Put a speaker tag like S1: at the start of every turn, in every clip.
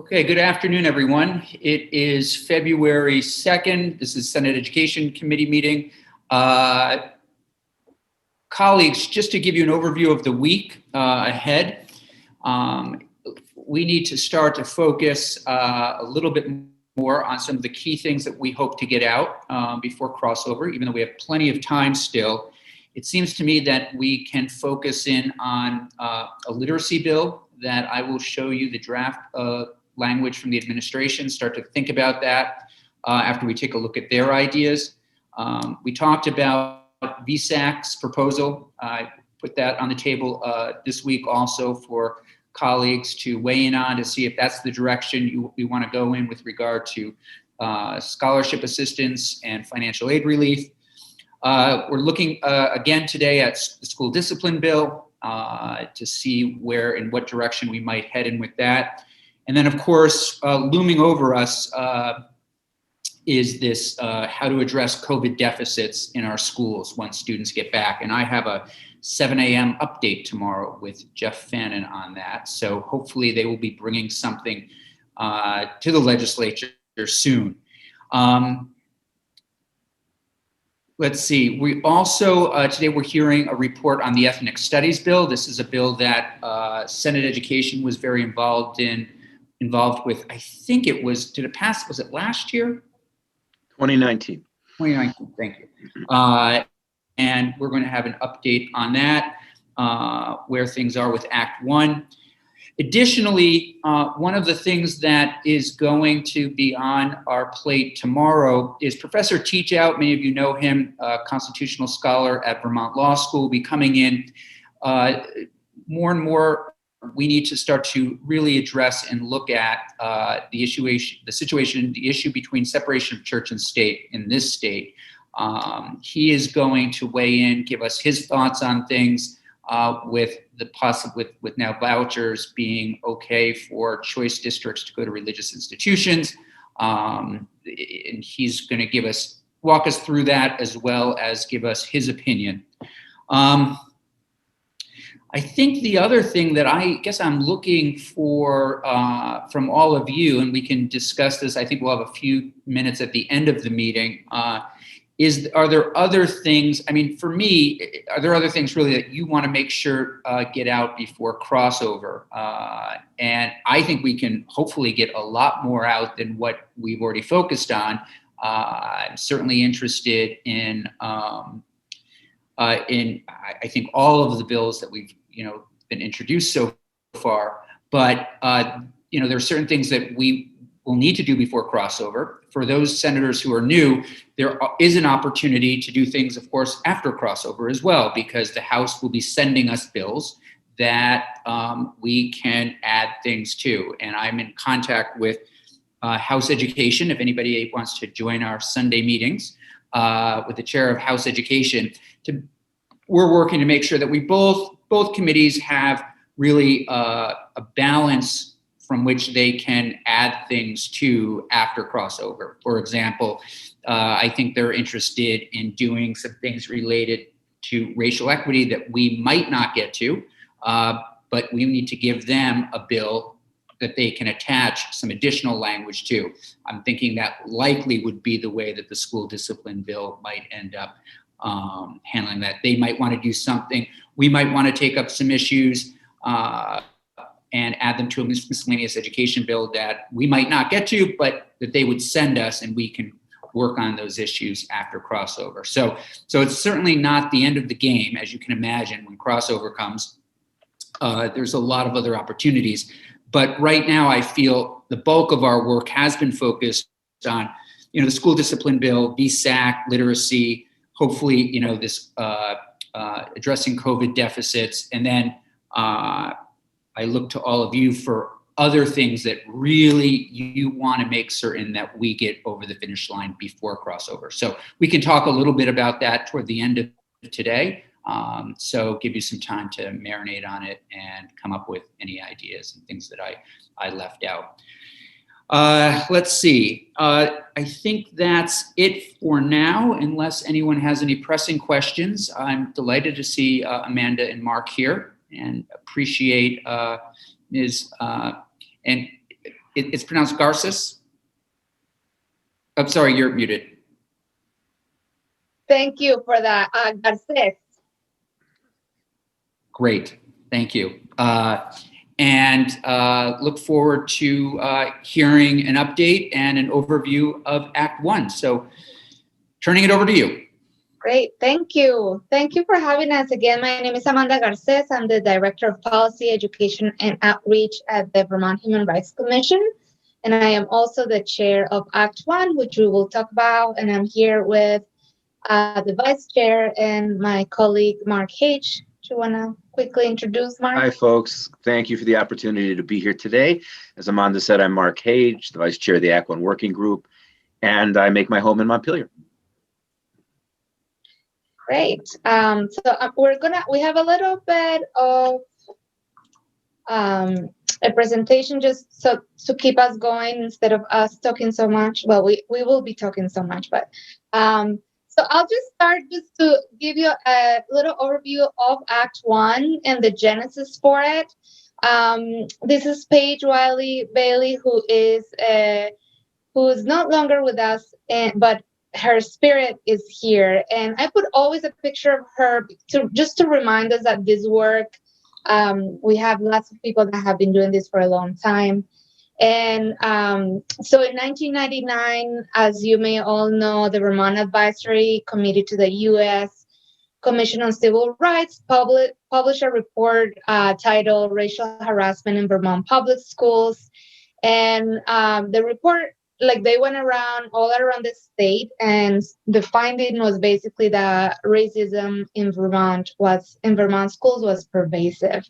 S1: Okay, good afternoon, everyone. It is February 2nd. This is Senate Education Committee meeting. Colleagues, just to give you an overview of the week ahead, we need to start to focus a little bit more on some of the key things that we hope to get out before crossover, even though we have plenty of time still. It seems to me that we can focus in on a literacy bill that I will show you the draft language from the administration, start to think about that after we take a look at their ideas. We talked about VSAC's proposal. I put that on the table this week also for colleagues to weigh in on to see if that's the direction we want to go in with regard to scholarship assistance and financial aid relief. We're looking again today at the school discipline bill to see where and what direction we might head in with that. And then, of course, looming over us is this how to address COVID deficits in our schools once students get back. And I have a 7 a.m. update tomorrow with Jeff Fannin on that. So hopefully they will be bringing something to the legislature soon. Let's see, we also, today we're hearing a report on the ethnic studies bill. This is a bill that Senate Education was very involved with. I think it was, did it pass, was it last year?
S2: 2019.
S1: 2019, thank you. And we're going to have an update on that, where things are with Act 1. Additionally, one of the things that is going to be on our plate tomorrow is Professor Teachout. Many of you know him, a constitutional scholar at Vermont Law School, will be coming in. More and more, we need to start to really address and look at the issue between separation of church and state in this state. He is going to weigh in, give us his thoughts on things. With now vouchers being okay for choice districts to go to religious institutions, and he's going to walk us through that as well as give us his opinion. I think the other thing that I guess I'm looking for from all of you, and we can discuss this, I think we'll have a few minutes at the end of the meeting, are there other things, I mean, for me, are there other things really that you want to make sure get out before crossover? And I think we can hopefully get a lot more out than what we've already focused on. I'm certainly interested in I think all of the bills that we've, been introduced so far, but, there are certain things that we will need to do before crossover. For those senators who are new, there is an opportunity to do things, of course, after crossover as well, because the House will be sending us bills that we can add things to. And I'm in contact with House Education. If anybody wants to join our Sunday meetings with the chair of House Education, we're working to make sure that we both committees have really a balance from which they can add things to after crossover. For example, I think they're interested in doing some things related to racial equity that we might not get to, but we need to give them a bill that they can attach some additional language to. I'm thinking that likely would be the way that the school discipline bill might end up handling that. They might want to do something. We might want to take up some issues and add them to a miscellaneous education bill that we might not get to, but that they would send us and we can work on those issues after crossover. So it's certainly not the end of the game, as you can imagine. When crossover comes, there's a lot of other opportunities. But right now, I feel the bulk of our work has been focused on, the school discipline bill, VSAC, literacy, hopefully, this addressing COVID deficits, and then I look to all of you for other things that really you want to make certain that we get over the finish line before crossover. So we can talk a little bit about that toward the end of today. So give you some time to marinate on it and come up with any ideas and things that I left out. Let's see. I think that's it for now, unless anyone has any pressing questions. I'm delighted to see Amanda and Mark here, and appreciate Ms. And it's pronounced Garces. I'm sorry, you're muted.
S3: Thank you for that, Garces.
S1: Great, thank you. And look forward to hearing an update and an overview of Act One. So turning it over to you.
S3: Great, thank you. Thank you for having us again. My name is Amanda Garces. I'm the Director of Policy, Education, and Outreach at the Vermont Human Rights Commission. And I am also the chair of Act One, which we will talk about. And I'm here with the vice chair and my colleague, Mark H. Do you want to quickly introduce Mark?
S2: Hi, folks. Thank you for the opportunity to be here today. As Amanda said, I'm Mark Hage, the vice chair of the Act One Working Group, and I make my home in Montpelier.
S3: Great. We have a little bit of a presentation just so to keep us going instead of us talking so much. Well, we will be talking so much, but so I'll just start just to give you a little overview of Act One and the genesis for it. This is Paige Wiley Bailey, who is no longer with us, but her spirit is here. And I put always a picture of her to remind us that this work, we have lots of people that have been doing this for a long time. And so in 1999, as you may all know, the Vermont Advisory Committee to the U.S. Commission on Civil Rights published a report titled Racial Harassment in Vermont Public Schools. And the report, they went all around the state, and the finding was basically that racism in Vermont schools was pervasive.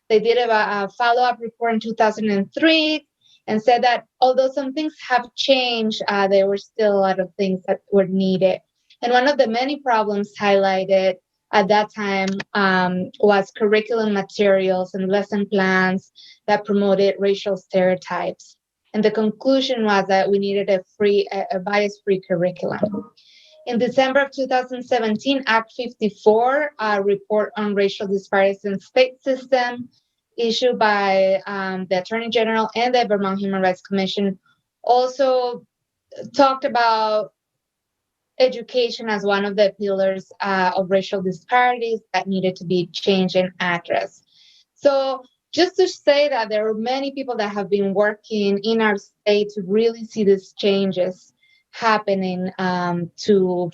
S3: They did a follow-up report in 2003 and said that although some things have changed, there were still a lot of things that were needed. And one of the many problems highlighted at that time was curriculum materials and lesson plans that promoted racial stereotypes. And the conclusion was that we needed a bias-free curriculum. In December of 2017, Act 54, a report on racial disparities in the state system, issued by the Attorney General and the Vermont Human Rights Commission, also talked about education as one of the pillars of racial disparities that needed to be changed and addressed. So just to say that there are many people that have been working in our state to really see these changes happening to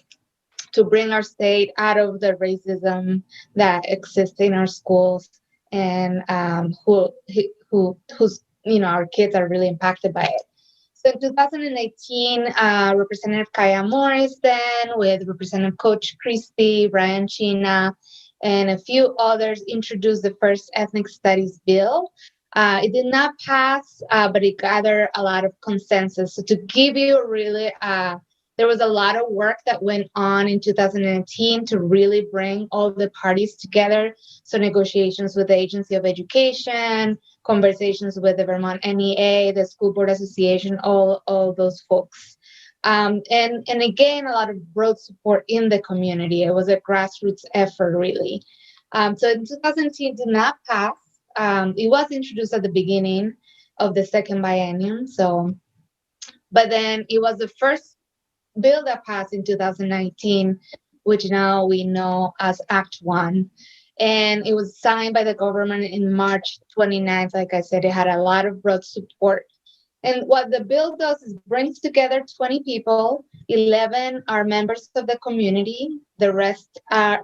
S3: bring our state out of the racism that exists in our schools, and whose our kids are really impacted by it. So in 2018, Representative Kaya Morris, then with Representative Coach Christie, Brian China, and a few others, introduced the first ethnic studies bill. It did not pass, but it gathered a lot of consensus. So to give you really, there was a lot of work that went on in 2018 to really bring all the parties together. So negotiations with the Agency of Education, conversations with the Vermont NEA, the School Board Association, all those folks. And again, a lot of broad support in the community. It was a grassroots effort, really. So in 2018, it did not pass. It was introduced at the beginning of the second biennium. But then it was the first bill that passed in 2019, which now we know as Act One. And it was signed by the government in March 29th. Like I said, it had a lot of broad support. And what the bill does is brings together 20 people. 11 are members of the community. The rest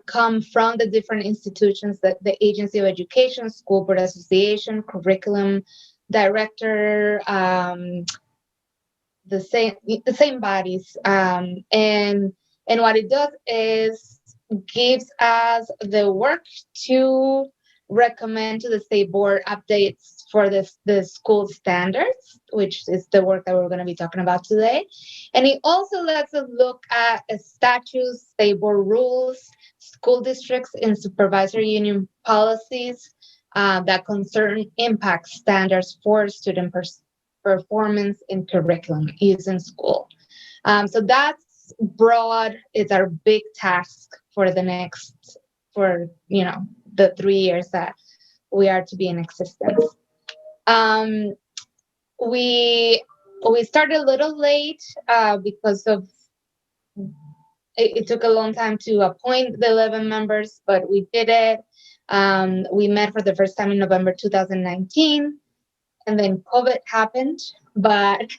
S3: come from the different institutions, that the Agency of Education, School Board Association, Curriculum Director, the same bodies. And what it does is gives us the work to recommend to the state board updates for the school standards, which is the work that we're going to be talking about today. And it also lets us look at statutes, state board rules, school districts, and supervisory union policies that concern impact standards for student performance and curriculum use in school. So that's broad. It's our big task for the 3 years that we are to be in existence. we started a little late because of it took a long time to appoint the 11 members, but we did it. We met for the first time in November 2019, and then COVID happened, but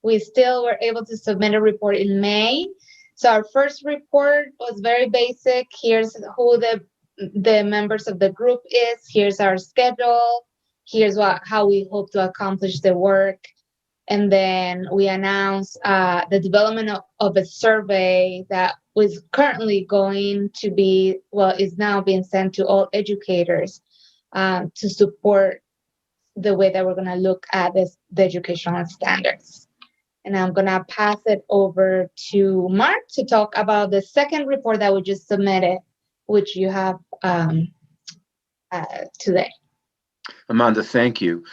S3: we still were able to submit a report in May. So our first report was very basic. Here's who the members of the group is. Here's our schedule. Here's how we hope to accomplish the work. And then we announced the development of a survey that was currently going to be, is now being sent to all educators to support the way that we're going to look at the educational standards. And I'm going to pass it over to Mark to talk about the second report that we just submitted, which you have today.
S2: Amanda, thank you.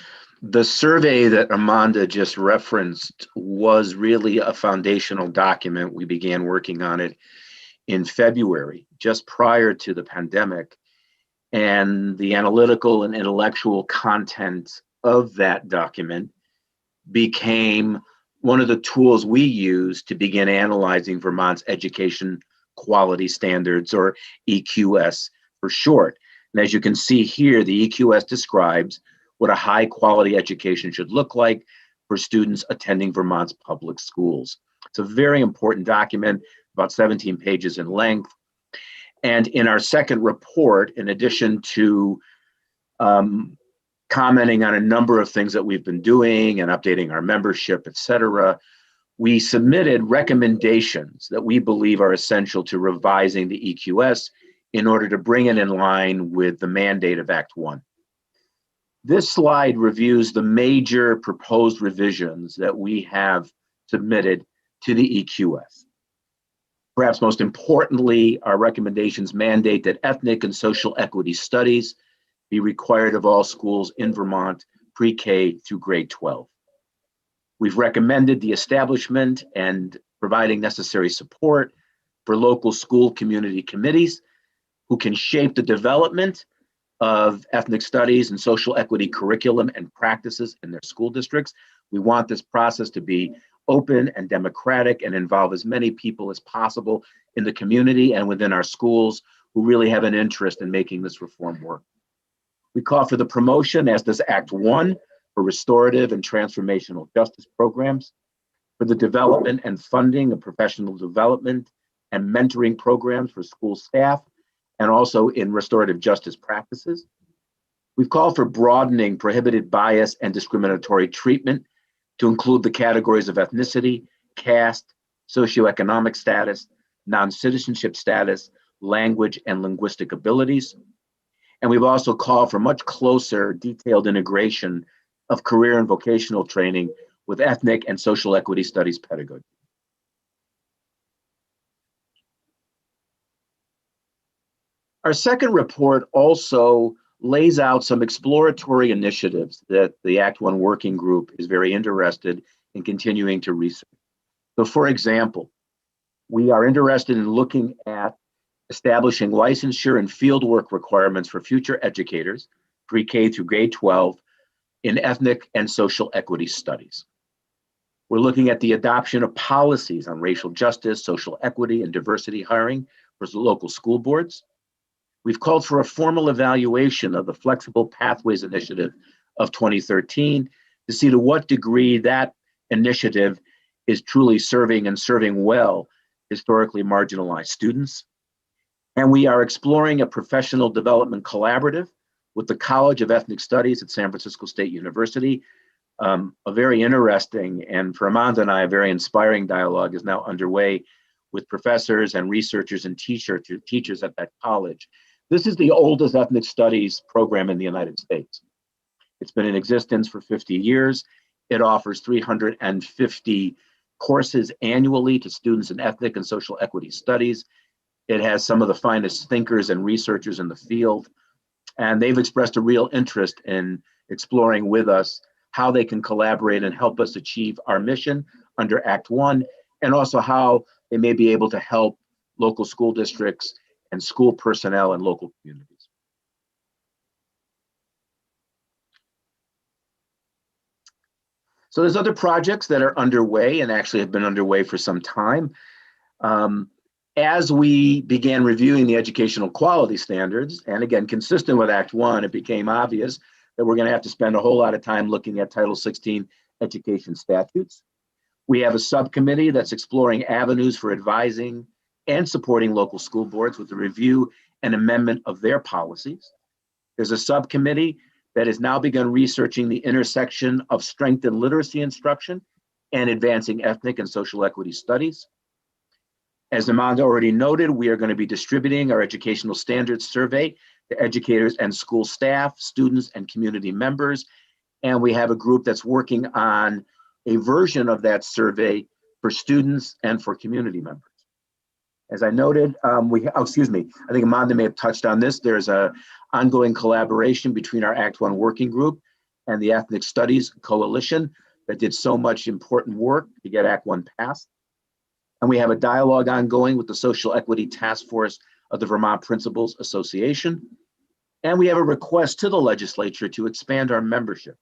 S2: The survey that Amanda just referenced was really a foundational document. We began working on it in February, just prior to the pandemic. And the analytical and intellectual content of that document became one of the tools we use to begin analyzing Vermont's education quality standards, or EQS for short. And as you can see here, the EQS describes what a high quality education should look like for students attending Vermont's public schools. It's a very important document, about 17 pages in length. And in our second report, in addition to commenting on a number of things that we've been doing and updating our membership, et cetera, we submitted recommendations that we believe are essential to revising the EQS in order to bring it in line with the mandate of Act 1. This slide reviews the major proposed revisions that we have submitted to the EQS. Perhaps most importantly, our recommendations mandate that ethnic and social equity studies be required of all schools in Vermont, pre-K through grade 12. We've recommended the establishment and providing necessary support for local school community committees who can shape the development of ethnic studies and social equity curriculum and practices in their school districts. We want this process to be open and democratic and involve as many people as possible in the community and within our schools who really have an interest in making this reform work. We call for the promotion, as does Act 1, for restorative and transformational justice programs, for the development and funding of professional development and mentoring programs for school staff, and also in restorative justice practices. We've called for broadening prohibited bias and discriminatory treatment to include the categories of ethnicity, caste, socioeconomic status, non-citizenship status, language and linguistic abilities. And we've also called for much closer, detailed integration of career and vocational training with ethnic and social equity studies pedagogy. Our second report also lays out some exploratory initiatives that the Act 1 working group is very interested in continuing to research. So for example, we are interested in looking at establishing licensure and fieldwork requirements for future educators, pre-K through grade 12, in ethnic and social equity studies. We're looking at the adoption of policies on racial justice, social equity, and diversity hiring for local school boards. We've called for a formal evaluation of the Flexible Pathways Initiative of 2013 to see to what degree that initiative is truly serving well historically marginalized students. And we are exploring a professional development collaborative with the College of Ethnic Studies at San Francisco State University. A very interesting, and for Amanda and I, a very inspiring dialogue is now underway with professors and researchers and teachers at that college. This is the oldest ethnic studies program in the United States. It's been in existence for 50 years. It offers 350 courses annually to students in ethnic and social equity studies. It has some of the finest thinkers and researchers in the field, and they've expressed a real interest in exploring with us how they can collaborate and help us achieve our mission under Act 1, and also how they may be able to help local school districts and school personnel and local communities. So there's other projects that are underway and actually have been underway for some time. As we began reviewing the educational quality standards, and again, consistent with Act 1, it became obvious that we're going to have to spend a whole lot of time looking at Title 16 education statutes. We have a subcommittee that's exploring avenues for advising and supporting local school boards with the review and amendment of their policies. There's a subcommittee that has now begun researching the intersection of strength and literacy instruction and advancing ethnic and social equity studies. As Amanda already noted, we are going to be distributing our educational standards survey to educators and school staff, students, and community members. And we have a group that's working on a version of that survey for students and for community members. As I noted, I think Amanda may have touched on this. There's an ongoing collaboration between our Act 1 working group and the Ethnic Studies Coalition that did so much important work to get Act 1 passed. And we have a dialogue ongoing with the Social Equity Task Force of the Vermont Principals Association. And we have a request to the legislature to expand our membership.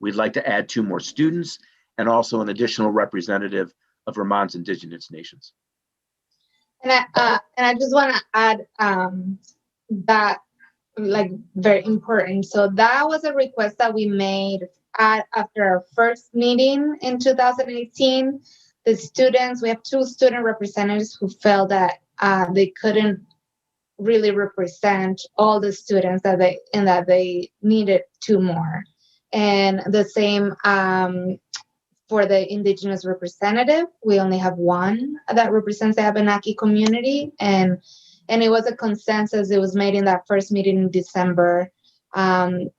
S2: We'd like to add 2 more students and also an additional representative of Vermont's indigenous nations.
S3: And I just want to add that, like, very important. So that was a request that we made after our first meeting in 2018. The students, we have 2 student representatives who felt that they couldn't really represent all the students that they needed 2 more. And the same for the indigenous representative, we only have 1 that represents the Abenaki community, and it was a consensus. It was made in that first meeting in December, and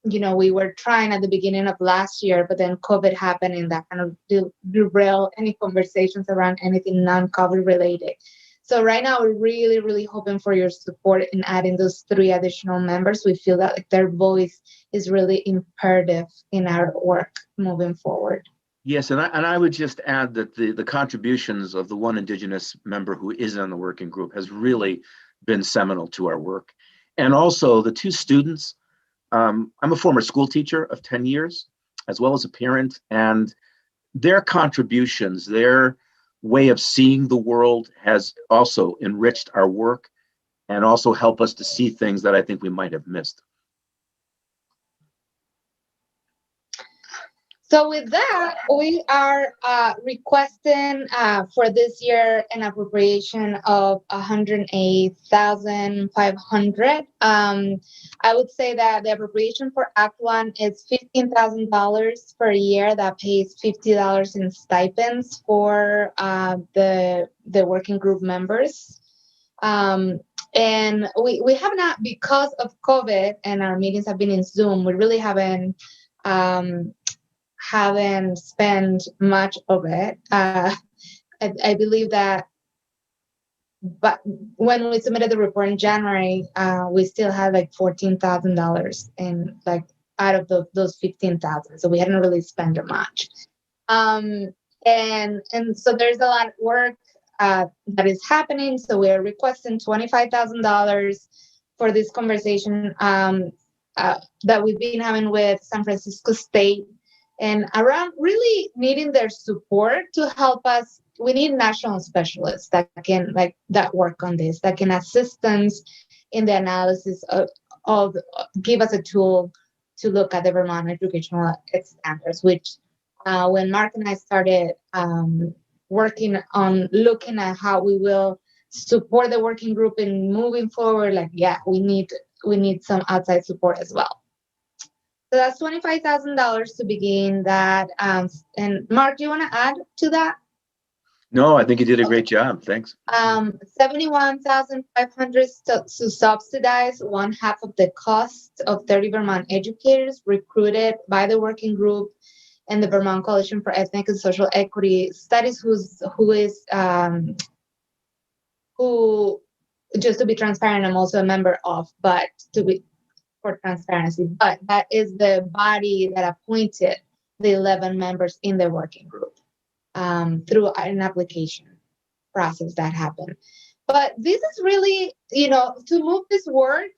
S3: we were trying at the beginning of last year, but then COVID happened, and that kind of derailed any conversations around anything non-COVID related. So right now, we're really, really hoping for your support in adding those 3 additional members. We feel that their voice is really imperative in our work moving forward.
S2: Yes, and I would just add that the contributions of the 1 Indigenous member who is on the working group has really been seminal to our work. And also the 2 students, I'm a former school teacher of 10 years, as well as a parent, and their contributions, their way of seeing the world has also enriched our work and also helped us to see things that I think we might have missed.
S3: So with that, we are requesting for this year an appropriation of $108,500. I would say that the appropriation for Act 1 is $15,000 per year. That pays $50 in stipends for the working group members. And we have not, because of COVID and our meetings have been in Zoom, we really haven't spent much of it. I believe that, but when we submitted the report in January, we still had like $14,000 in, like, out of those 15,000. So we hadn't really spent much. And so there's a lot of work that is happening. So we're requesting $25,000 for this conversation that we've been having with San Francisco State, and around really needing their support to help us. We need national specialists that can that work on this, that can assist us in the analysis of give us a tool to look at the Vermont educational standards, which when Mark and I started working on looking at how we will support the working group and moving forward, we need some outside support as well. So that's $25,000 to begin that. And Mark, do you want to add to that?
S2: No, I think you did a great job. Thanks.
S3: $71,500 to subsidize 1/2 of the cost of 30 Vermont educators recruited by the working group and the Vermont Coalition for Ethnic and Social Equity Studies, who just to be transparent, I'm also a member of, but for transparency, but that is the body that appointed the 11 members in the working group through an application process that happened. But this is really, to move this work,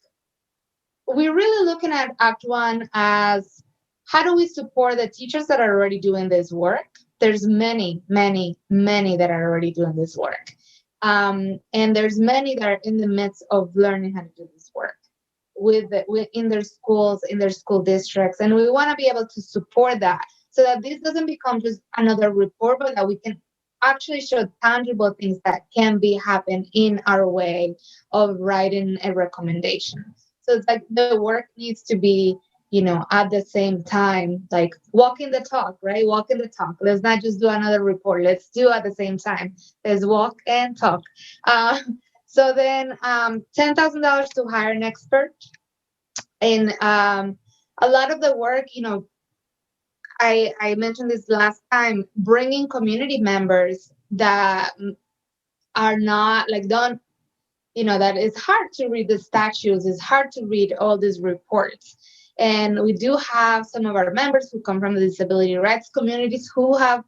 S3: we're really looking at Act 1 as how do we support the teachers that are already doing this work? There's many, many, many that are already doing this work. And there's many that are in the midst of learning how to do this work in their schools, in their school districts. And we want to be able to support that so that this doesn't become just another report, but that we can actually show tangible things that can be happen in our way of writing a recommendation. So it's like the work needs to be, at the same time, like walking the talk, right? Walking the talk. Let's not just do another report. Let's do at the same time. Let's walk and talk. So then $10,000 to hire an expert. And a lot of the work, I mentioned this last time, bringing community members that are not like, don't, that it's hard to read the statutes, it's hard to read all these reports. And we do have some of our members who come from the disability rights communities who have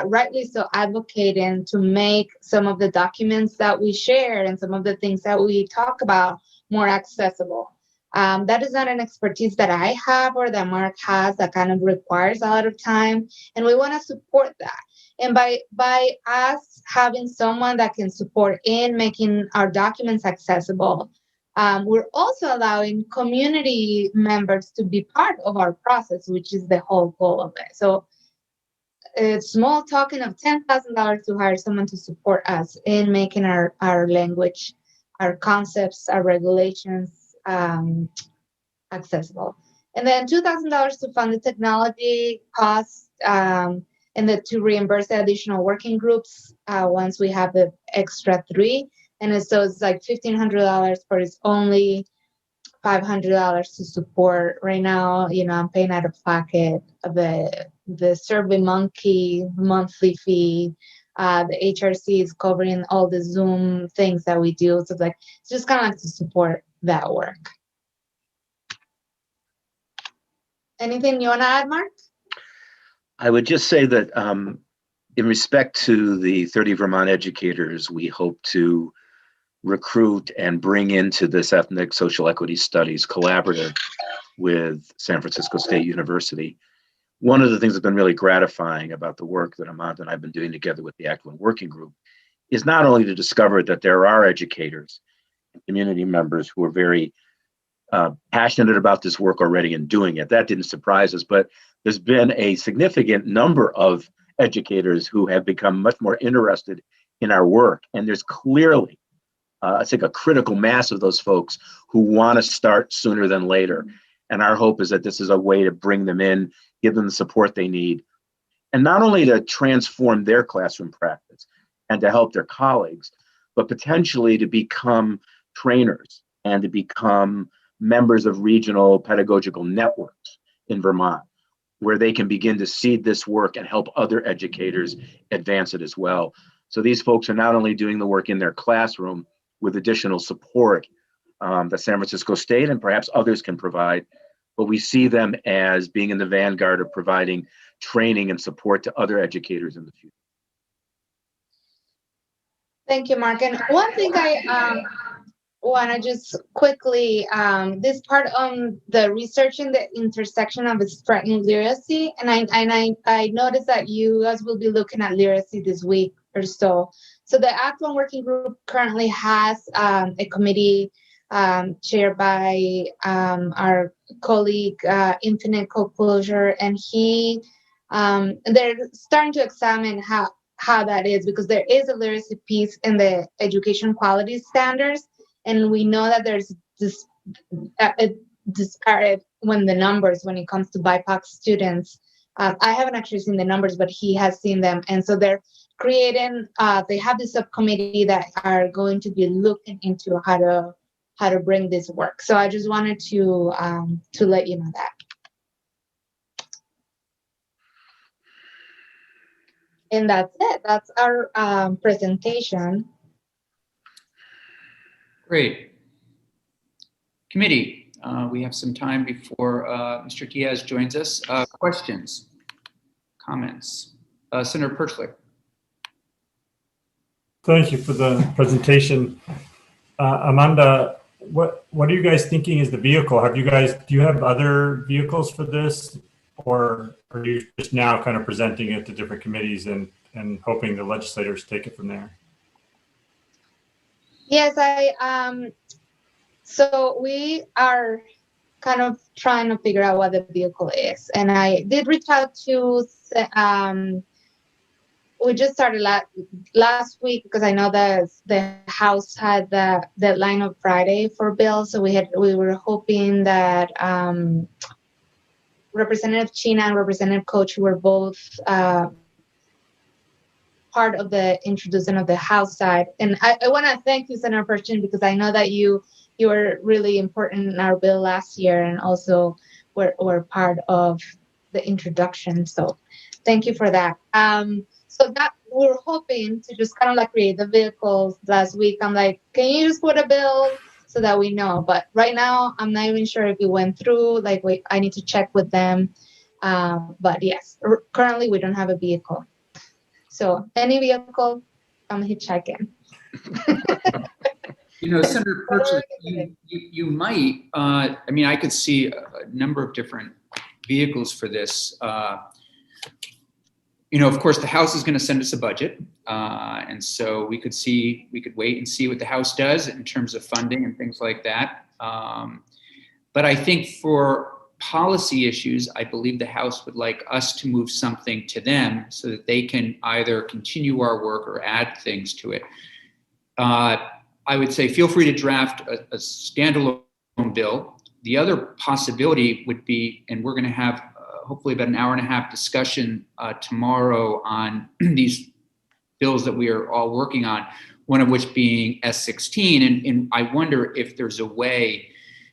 S3: rightly so advocating to make some of the documents that we share and some of the things that we talk about more accessible. That is not an expertise that I have or that Mark has. That kind of requires a lot of time, and we want to support that. And by us having someone that can support in making our documents accessible, we're also allowing community members to be part of our process, which is the whole goal of it. So a small token of $10,000 to hire someone to support us in making our language, our concepts, our regulations accessible. And then $2,000 to fund the technology costs and to reimburse the additional working groups once we have the extra 3. And so it's like $1,500, but it's only $500 to support. Right now, I'm paying out of pocket the SurveyMonkey monthly fee. The HRC is covering all the Zoom things that we do. So it's just kind of like to support that work. Anything you want to add, Mark?
S2: I would just say that in respect to the 30 Vermont educators, we hope to recruit and bring into this ethnic social equity studies collaborative with San Francisco State University. One of the things that's been really gratifying about the work that Amanda and I have been doing together with the Act One Working Group is not only to discover that there are educators and community members who are very passionate about this work already and doing it. That didn't surprise us, but there's been a significant number of educators who have become much more interested in our work. And there's clearly, I think, a critical mass of those folks who want to start sooner than later. And our hope is that this is a way to bring them in, give them the support they need, and not only to transform their classroom practice and to help their colleagues, but potentially to become trainers and to become members of regional pedagogical networks in Vermont, where they can begin to seed this work and help other educators advance it as well. So these folks are not only doing the work in their classroom with additional support that San Francisco State and perhaps others can provide, but we see them as being in the vanguard of providing training and support to other educators in the future.
S3: Thank you, Mark. And one thing I want to just quickly, this part on the researching the intersection of striking literacy, and I noticed that you guys will be looking at literacy this week or so. So the Act One Working Group currently has a committee chaired by our colleague Infinite Co-Closure, and they're starting to examine how that is, because there is a literacy piece in the education quality standards. And we know that there's this disparate when it comes to BIPOC students. I haven't actually seen the numbers, but he has seen them. And so they're creating, they have this subcommittee that are going to be looking into how to bring this work. So I just wanted to let you know that. And that's it. That's our presentation.
S1: Great. Committee, we have some time before Mr. Diaz joins us. Questions, comments? Senator Perchler.
S4: Thank you for the presentation. Amanda, what are you guys thinking is the vehicle? Do you have other vehicles for this? or are you just now kind of presenting it to different committees and hoping the legislators take it from there?
S3: Yes, so we are kind of trying to figure out what the vehicle is. And I did reach out to, we just started last week because I know that the House had the deadline of Friday for bills. So we were hoping that Representative China and Representative Coach, who were both part of the introduction of the House side. And I want to thank you, Senator Perchin, because I know that you were really important in our bill last year and also were part of the introduction. So thank you for that. So that we're hoping to just kind of like create the vehicles last week. I'm like, can you just put a bill so that we know? But right now, I'm not even sure if it went through. Like, I need to check with them. But yes, currently we don't have a vehicle. So any vehicle, I'm hitchhiking.
S1: Senator Perchin, you might, I mean, I could see a number of different vehicles for this. Of course, the House is going to send us a budget. And so we could wait and see what the House does in terms of funding and things like that. But I think for policy issues, I believe the House would like us to move something to them so that they can either continue our work or add things to it. I would say feel free to draft a standalone bill. The other possibility would be, and we're going to have hopefully about an hour and a half discussion tomorrow on these bills that we are all working on, one of which being S16. And I wonder if there's a way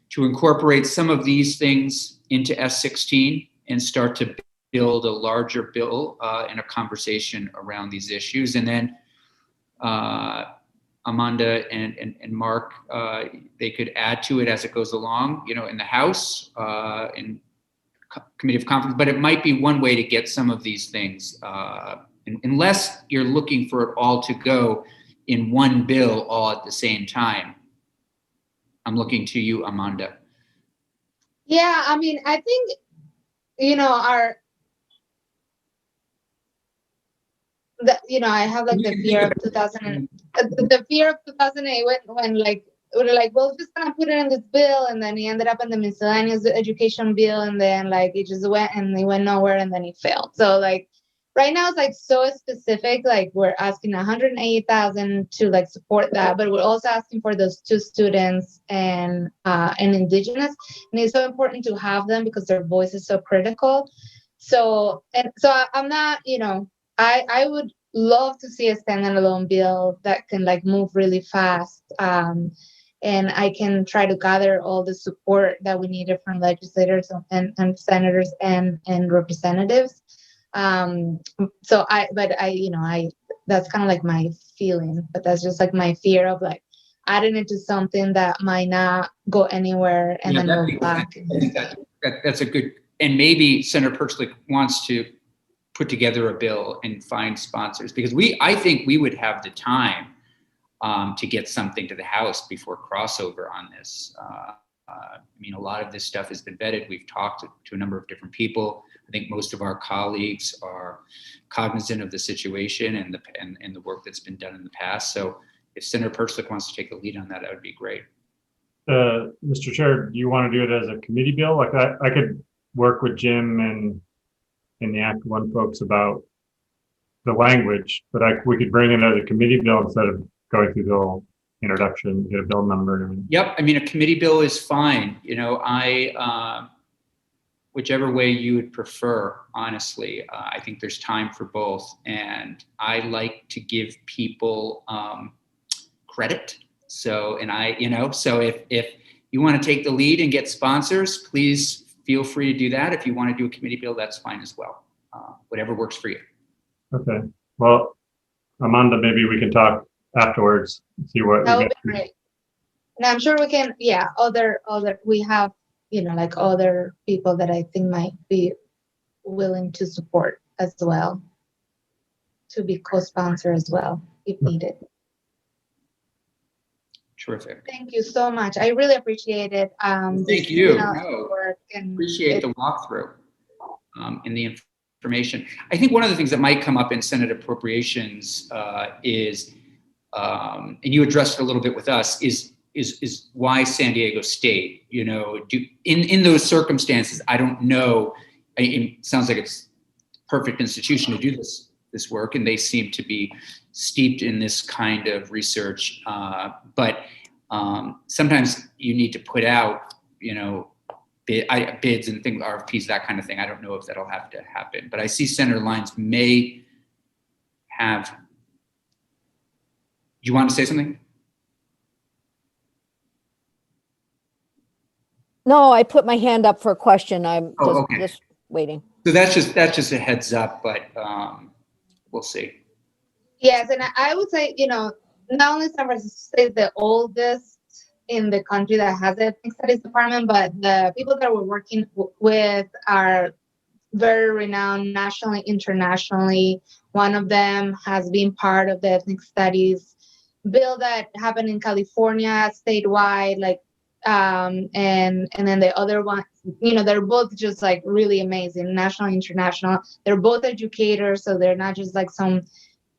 S1: to incorporate some of these things into S16 and start to build a larger bill and a conversation around these issues. And then Amanda and Mark, they could add to it as it goes along, in the House, in Committee of Conference, but it might be one way to get some of these things, unless you're looking for it all to go in one bill all at the same time. I'm looking to you, Amanda.
S3: Yeah, I mean, I think, I have like the fear of 2008 when like, we were like, well, just gonna put it in this bill, and then he ended up in the miscellaneous education bill, and then like it just went nowhere, and then it failed. So like right now it's like so specific, like we're asking 180,000 to like support that, but we're also asking for those 2 students and Indigenous, and it's so important to have them because their voice is so critical. So I'm not, I would love to see a standalone bill that can like move really fast. And I can try to gather all the support that we needed from legislators and senators and representatives. That's kind of like my feeling, but that's just like my fear of like adding it to something that might not go anywhere and then go back.
S1: I think that's a good, and maybe Senator Perchlik wants to put together a bill and find sponsors, because I think we would have the time to get something to the House before crossover on this. I mean, a lot of this stuff has been vetted. We've talked to a number of different people. I think most of our colleagues are cognizant of the situation and the work that's been done in the past. So if Senator Perchlik wants to take the lead on that, that would be great.
S4: Mr. Chair, do you want to do it as a committee bill? Like I could work with Jim and the Act One folks about the language, but we could bring it as a committee bill instead of going through the whole introduction, get a bill number and everything.
S1: Yep, I mean, a committee bill is fine. Whichever way you would prefer, honestly. I think there's time for both. And I like to give people credit. So if you want to take the lead and get sponsors, please feel free to do that. If you want to do a committee bill, that's fine as well. Whatever works for you.
S4: Okay. Well, Amanda, maybe we can talk afterwards, see what.
S3: That would be great. And I'm sure we can, we have, like other people that I think might be willing to support as well, to be co-sponsor as well, if needed.
S1: Terrific.
S3: Thank you so much. I really appreciate it.
S1: Thank you. Appreciate the walkthrough. in the information. I think one of the things that might come up in Senate appropriations is, and you addressed it a little bit with us, is why San Diego State? You know, in those circumstances, I don't know. It sounds like it's a perfect institution to do this work, and they seem to be steeped in this kind of research. But sometimes you need to put out, you know, bids and things, RFPs, that kind of thing. I don't know if that'll have to happen, but I see Senator Lyons may have. Do you want to say something?
S5: No, I put my hand up for a question. I'm
S1: okay.
S5: just waiting.
S1: So that's just a heads up, but we'll see.
S3: Yes, and I would say, you know, not only San Francisco is the oldest in the country that has an ethnic studies department, but the people that we're working with are very renowned nationally, internationally. One of them has been part of the ethnic studies bill that happened in California statewide, like, and then the other one, you know, they're both just like really amazing, national, international. They're both educators, so they're not just like some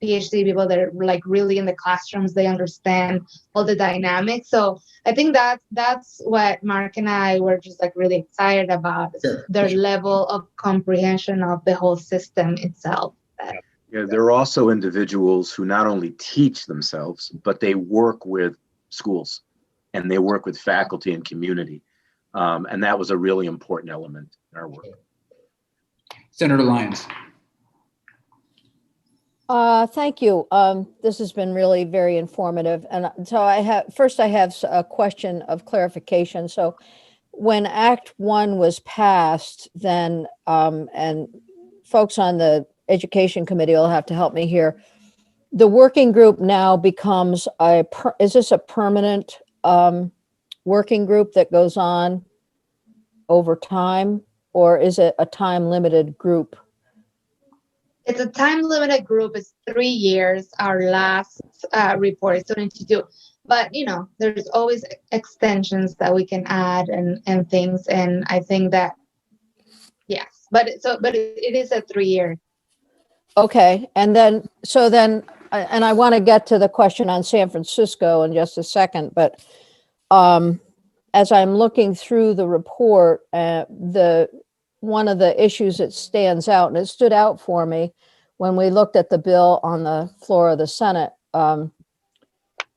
S3: PhD people that are like really in the classrooms. They understand all the dynamics. So I think that's what Mark and I were just like really excited about,
S1: Sure.
S3: their level of comprehension of the whole system itself.
S2: Yeah, there are also individuals who not only teach themselves, but they work with schools and they work with faculty and community. And that was a really important element in our work.
S1: Senator Lyons.
S5: Thank you. This has been really very informative. And so I have a question of clarification. So when Act 1 was passed, then, and folks on the Education Committee will have to help me here, the working group now becomes is this a permanent working group that goes on over time, or is it a time-limited group?
S3: It's a time-limited group. It's 3 years. Our last report is 22. But, you know, there's always extensions that we can add and things. And I think that, yes. But it is a 3 year.
S5: Okay. And then, and I want to get to the question on San Francisco in just a second, but as I'm looking through the report, one of the issues that stands out, and it stood out for me when we looked at the bill on the floor of the Senate,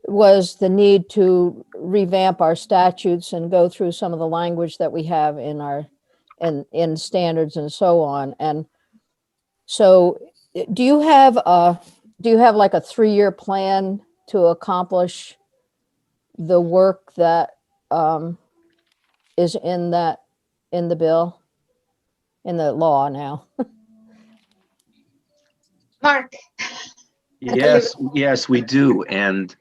S5: was the need to revamp our statutes and go through some of the language that we have in our in standards and so on. And so do you have like a 3-year plan to accomplish the work that is in the bill? In the law now.
S3: Mark.
S2: Yes, we do. And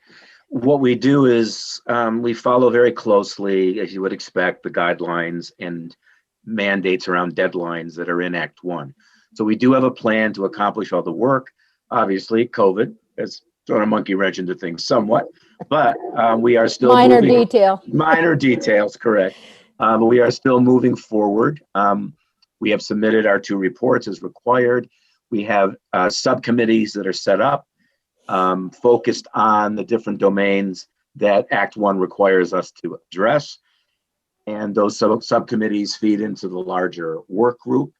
S2: what we do is we follow very closely, as you would expect, the guidelines and mandates around deadlines that are in Act 1. So we do have a plan to accomplish all the work. Obviously, COVID has thrown a monkey wrench into things somewhat, but we are still
S5: minor details,
S2: correct. But we are still moving forward. We have submitted our 2 reports as required. We have subcommittees that are set up, focused on the different domains that Act 1 requires us to address. And those subcommittees feed into the larger work group.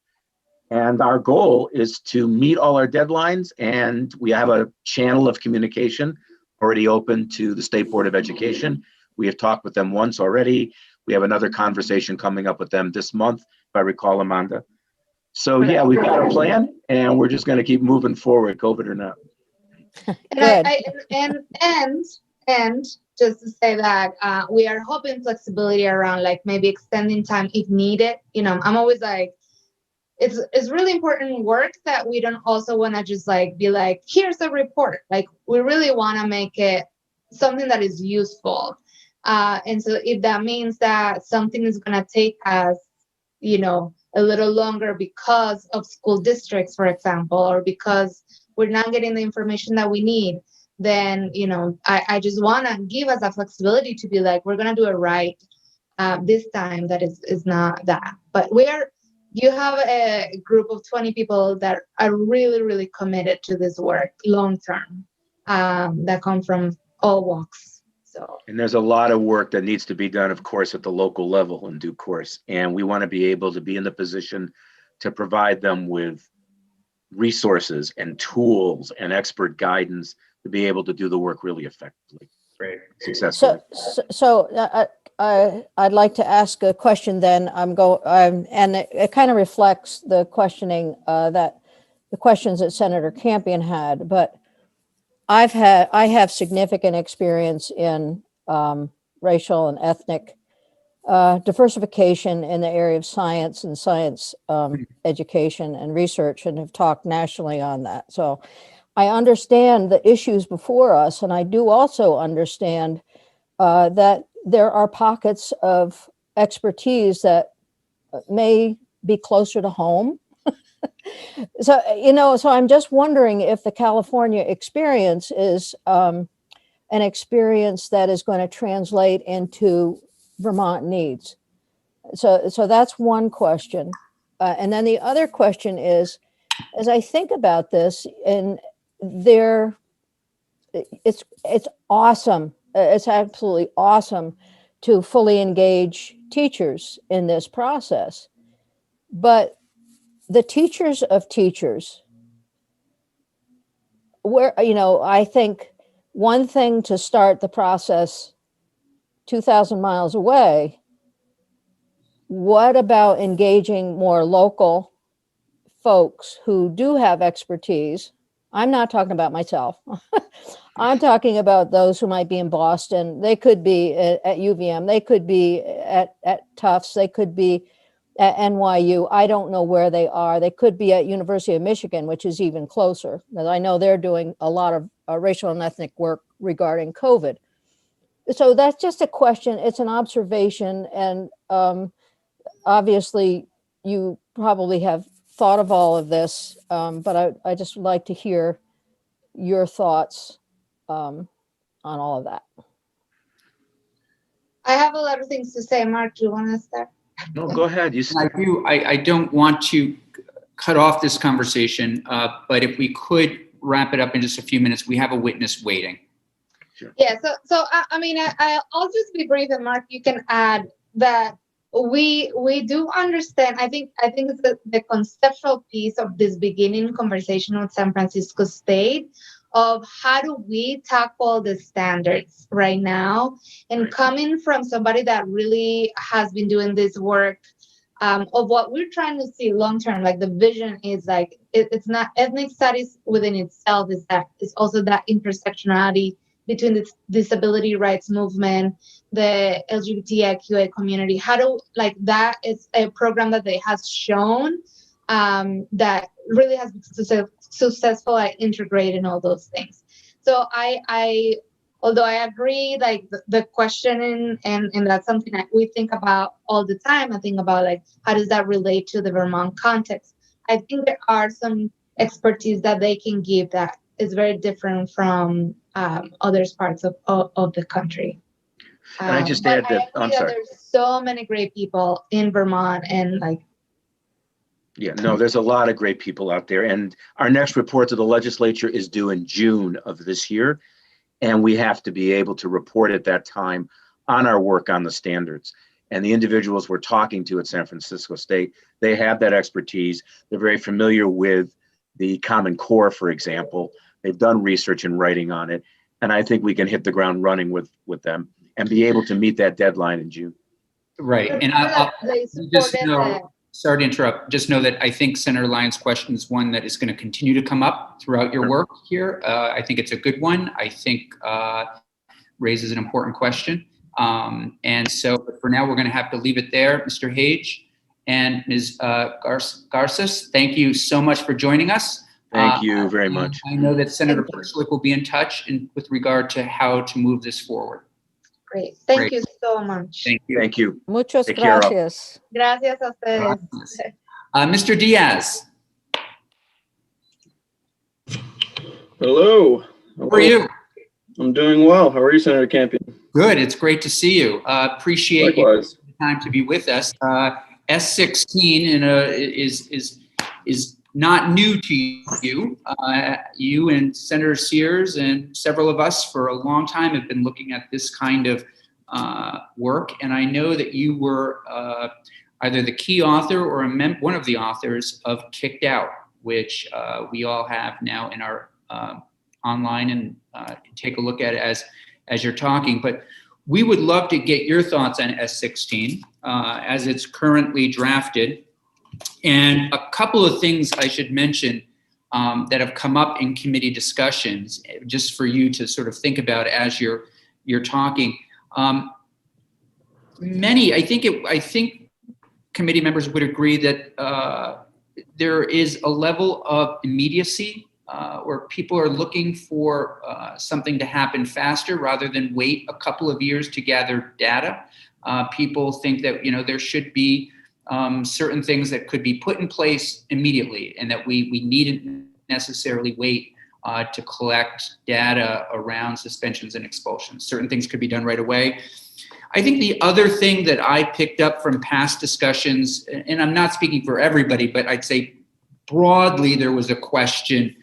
S2: And our goal is to meet all our deadlines. And we have a channel of communication already open to the State Board of Education. We have talked with them once already. We have another conversation coming up with them this month, if I recall, Amanda. So yeah, we've got a plan and we're just going to keep moving forward, COVID or not.
S3: And just to say that we are hoping flexibility around like maybe extending time if needed. You know, I'm always like, it's really important work that we don't also want to just like be like, here's a report. Like we really want to make it something that is useful. And so if that means that something is going to take us, you know, a little longer because of school districts, for example, or because we're not getting the information that we need, then, you know, I just want to give us that flexibility to be like, we're going to do it right this time. That is not that. But you have a group of 20 people that are really, really committed to this work long term, that come from all walks. So,
S2: And there's a lot of work that needs to be done, of course, at the local level in due course. And we want to be able to be in the position to provide them with resources and tools and expert guidance to be able to do the work really effectively,
S1: Great.
S2: successfully.
S5: I'd like to ask a question then. And it kind of reflects the questioning the questions that Senator Campion had, but I have significant experience in racial and ethnic diversification in the area of science and science education and research, and have talked nationally on that. So I understand the issues before us, and I do also understand that there are pockets of expertise that may be closer to home. So I'm just wondering if the California experience is an experience that is going to translate into Vermont needs. So that's one question. And then the other question is, as I think about this, and it's awesome. It's absolutely awesome to fully engage teachers in this process. But the teachers of teachers, I think one thing to start the process 2,000 miles away, what about engaging more local folks who do have expertise? I'm not talking about myself. I'm talking about those who might be in Boston. They could be at UVM. They could be at Tufts. They could be at NYU. I don't know where they are. They could be at University of Michigan, which is even closer. Because I know they're doing a lot of racial and ethnic work regarding COVID. So that's just a question. It's an observation. And obviously, you probably have thought of all of this, but I just would like to hear your thoughts on all of that.
S3: I have a lot of things to say. Mark, do you want to start?
S2: No, go ahead.
S1: I don't want to cut off this conversation, but if we could wrap it up in just a few minutes, we have a witness waiting.
S2: Sure.
S3: Yeah, I'll just be brief, and Mark, you can add that we do understand. I think it's the conceptual piece of this beginning conversation with San Francisco State of how do we tackle the standards right now, and coming from somebody that really has been doing this work of what we're trying to see long term. Like the vision is like it's not ethnic studies within itself, is that it's also that intersectionality between the disability rights movement, the LGBTIQA community. How do, like, that is a program that they has shown that really has been successful at integrating all those things. So although I agree, like the questioning, and that's something that we think about all the time. I think about, like, how does that relate to the Vermont context? I think there are some expertise that they can give that is very different from other parts of the country.
S2: And I just add that, I'm sorry.
S3: There's so many great people in Vermont, and like.
S2: Yeah, no, there's a lot of great people out there. And our next report to the legislature is due in June of this year. And we have to be able to report at that time on our work on the standards. And the individuals we're talking to at San Francisco State, they have that expertise. They're very familiar with the Common Core, for example. They've done research and writing on it. And I think we can hit the ground running with them and be able to meet that deadline in June.
S1: Right. And I'll just know, sorry to interrupt, just know that I think Senator Lyons' question is one that is going to continue to come up throughout your work here. I think it's a good one. I think raises an important question. And so for now, we're going to have to leave it there. Mr. Hage and Ms. Garces, thank you so much for joining us.
S2: Thank you very much.
S1: I know that Senator Perslick will be in touch with regard to how to move this forward.
S3: Great. Thank you so much.
S1: Thank you.
S2: Thank you.
S5: Muchas
S2: Take care,
S5: gracias.
S3: Gracias a ustedes.
S1: Mr. Diaz,
S6: Hello.
S1: how are you?
S6: I'm doing well. How are you, Senator Campion?
S1: Good. It's great to see you. Appreciate you
S6: Likewise.
S1: taking the time to be with us. S16 is not new to you. You and Senator Sears and several of us for a long time have been looking at this kind of work, and I know that you were either the key author or one of the authors of Kicked Out, which we all have now in our online and can take a look at it as you're talking. But we would love to get your thoughts on S16 as it's currently drafted. And a couple of things I should mention that have come up in committee discussions, just for you to sort of think about as you're talking. I think committee members would agree that there is a level of immediacy where people are looking for something to happen faster rather than wait a couple of years to gather data. People think that there should be certain things that could be put in place immediately, and that we needn't necessarily wait to collect data around suspensions and expulsions. Certain things could be done right away. I think the other thing that I picked up from past discussions, and I'm not speaking for everybody, but I'd say broadly there was a question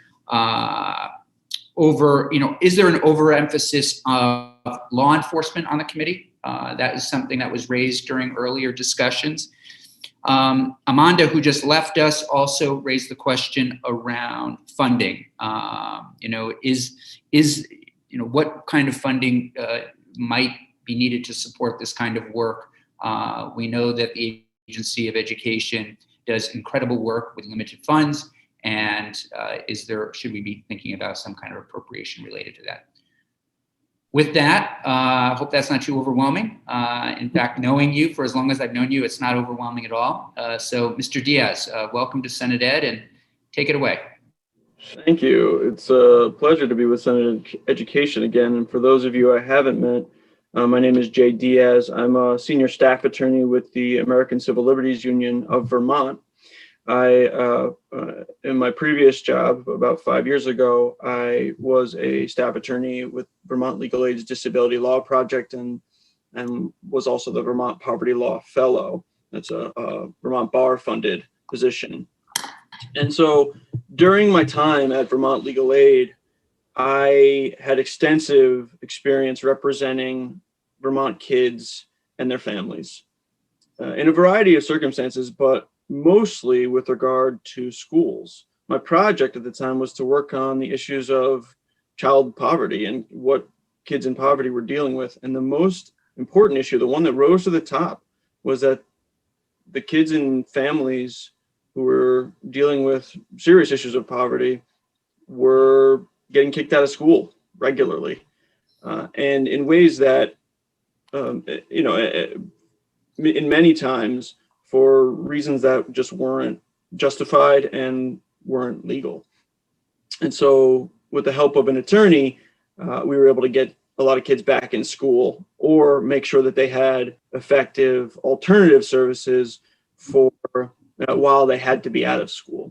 S1: over, is there an overemphasis of law enforcement on the committee? That is something that was raised during earlier discussions. Amanda, who just left us, also raised the question around funding. What kind of funding might be needed to support this kind of work? We know that the Agency of Education does incredible work with limited funds, and should we be thinking about some kind of appropriation related to that? With that, I hope that's not too overwhelming. In fact, knowing you for as long as I've known you, it's not overwhelming at all. So Mr. Diaz, welcome to Senate Ed, and take it away.
S6: Thank you. It's a pleasure to be with Senate Education again. And for those of you I haven't met, my name is Jay Diaz. I'm a senior staff attorney with the American Civil Liberties Union of Vermont. In my previous job about 5 years ago, I was a staff attorney with Vermont Legal Aid's Disability Law Project and was also the Vermont Poverty Law Fellow. That's a Vermont Bar funded position. And so during my time at Vermont Legal Aid, I had extensive experience representing Vermont kids and their families in a variety of circumstances, but mostly with regard to schools. My project at the time was to work on the issues of child poverty and what kids in poverty were dealing with. And the most important issue, the one that rose to the top, was that the kids in families who were dealing with serious issues of poverty were getting kicked out of school regularly, and in ways that, in many times, for reasons that just weren't justified and weren't legal. And so with the help of an attorney, we were able to get a lot of kids back in school or make sure that they had effective alternative services for while they had to be out of school.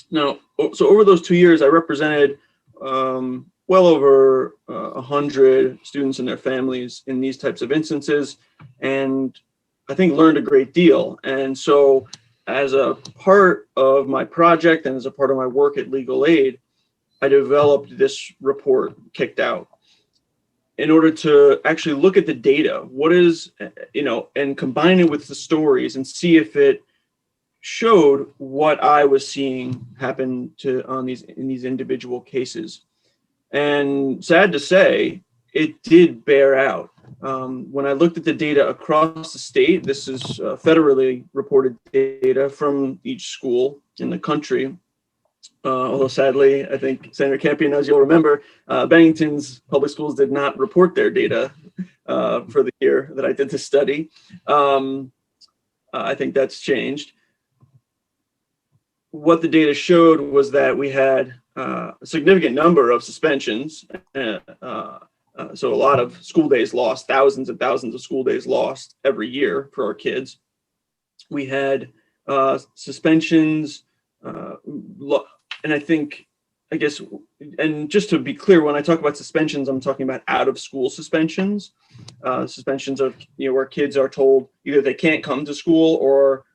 S6: Now, so over those 2 years, I represented well over 100 students and their families in these types of instances, and I think learned a great deal. And so as a part of my project and as a part of my work at Legal Aid, I developed this report, Kicked Out, in order to actually look at the data, and combine it with the stories and see if it showed what I was seeing happen in these individual cases. And sad to say, it did bear out. When I looked at the data across the state, this is federally reported data from each school in the country. Although sadly, I think Senator Campion, as you'll remember, Bennington's public schools did not report their data for the year that I did the study. I think that's changed. What the data showed was that we had a significant number of suspensions. So a lot of school days lost, thousands and thousands of school days lost every year for our kids. We had suspensions, and I guess and just to be clear, when I talk about suspensions, I'm talking about out of school suspensions. Suspensions of, where kids are told either they can't come to school or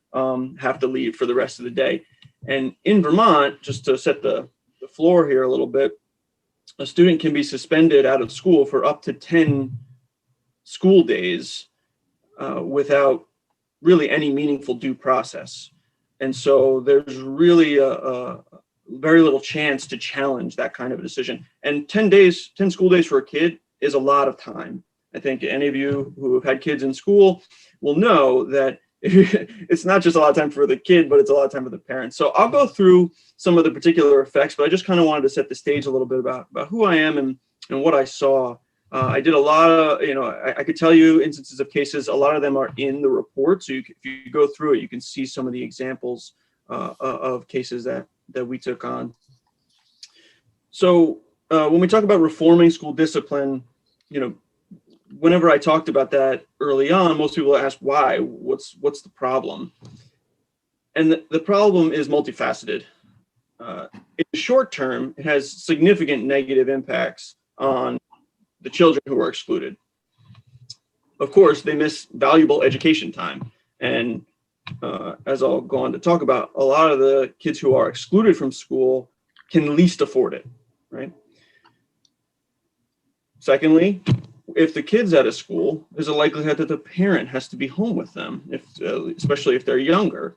S6: have to leave for the rest of the day. And in Vermont, just to set the floor here a little bit, a student can be suspended out of school for up to 10 school days without really any meaningful due process. And so there's really a very little chance to challenge that kind of a decision. And 10 school days for a kid is a lot of time. I think any of you who have had kids in school will know that it's not just a lot of time for the kid, but it's a lot of time for the parents. So I'll go through some of the particular effects, but I just kind of wanted to set the stage a little bit about who I am and what I saw. I did a lot of, I could tell you instances of cases, a lot of them are in the report. So if you go through it, you can see some of the examples of cases that we took on. So when we talk about reforming school discipline, whenever I talked about that early on, most people ask why, what's the problem? And the problem is multifaceted. In the short term, it has significant negative impacts on the children who are excluded. Of course, they miss valuable education time. And as I'll go on to talk about, a lot of the kids who are excluded from school can least afford it, right? Secondly, if the kid's out of school, there's a likelihood that the parent has to be home with them, especially if they're younger.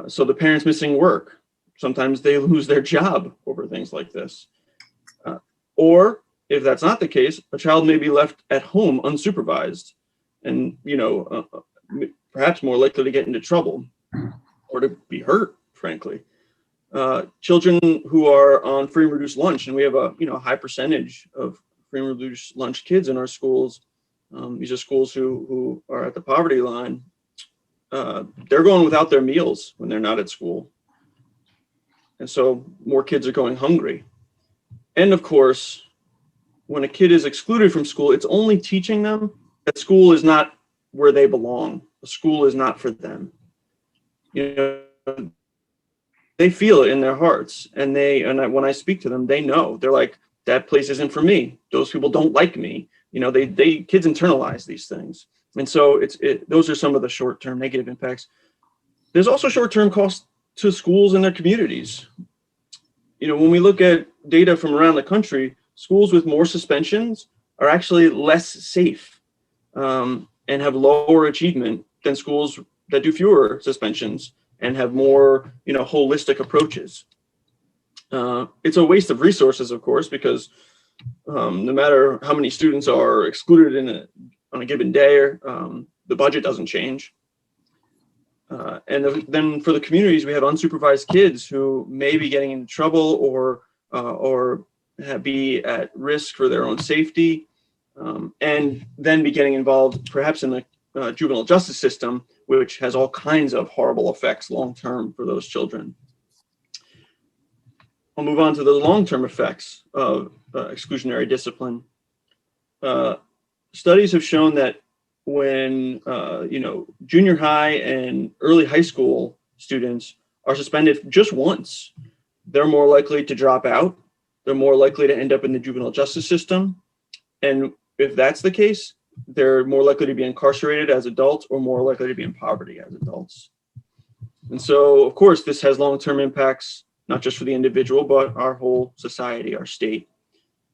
S6: So the parent's missing work. Sometimes they lose their job over things like this. Or if that's not the case, a child may be left at home unsupervised and, perhaps more likely to get into trouble or to be hurt, frankly. Children who are on free and reduced lunch, and we have a high percentage of free and reduced lunch kids in our schools. These are schools who are at the poverty line. They're going without their meals when they're not at school. And so more kids are going hungry. And of course, when a kid is excluded from school, it's only teaching them that school is not where they belong. The school is not for them. They feel it in their hearts, and when I speak to them, they know. They're like, that place isn't for me. Those people don't like me. Kids internalize these things. And so those are some of the short-term negative impacts. There's also short-term costs to schools and their communities. When we look at data from around the country, schools with more suspensions are actually less safe and have lower achievement than schools that do fewer suspensions and have more, holistic approaches. It's a waste of resources, of course, because no matter how many students are excluded on a given day, the budget doesn't change. And then for the communities, we have unsupervised kids who may be getting into trouble or be at risk for their own safety, and then be getting involved perhaps in the juvenile justice system, which has all kinds of horrible effects long-term for those children. I'll move on to the long-term effects of exclusionary discipline. Studies have shown that when junior high and early high school students are suspended just once, they're more likely to drop out. They're more likely to end up in the juvenile justice system. And if that's the case, they're more likely to be incarcerated as adults or more likely to be in poverty as adults. And so, of course, this has long-term impacts, not just for the individual, but our whole society, our state.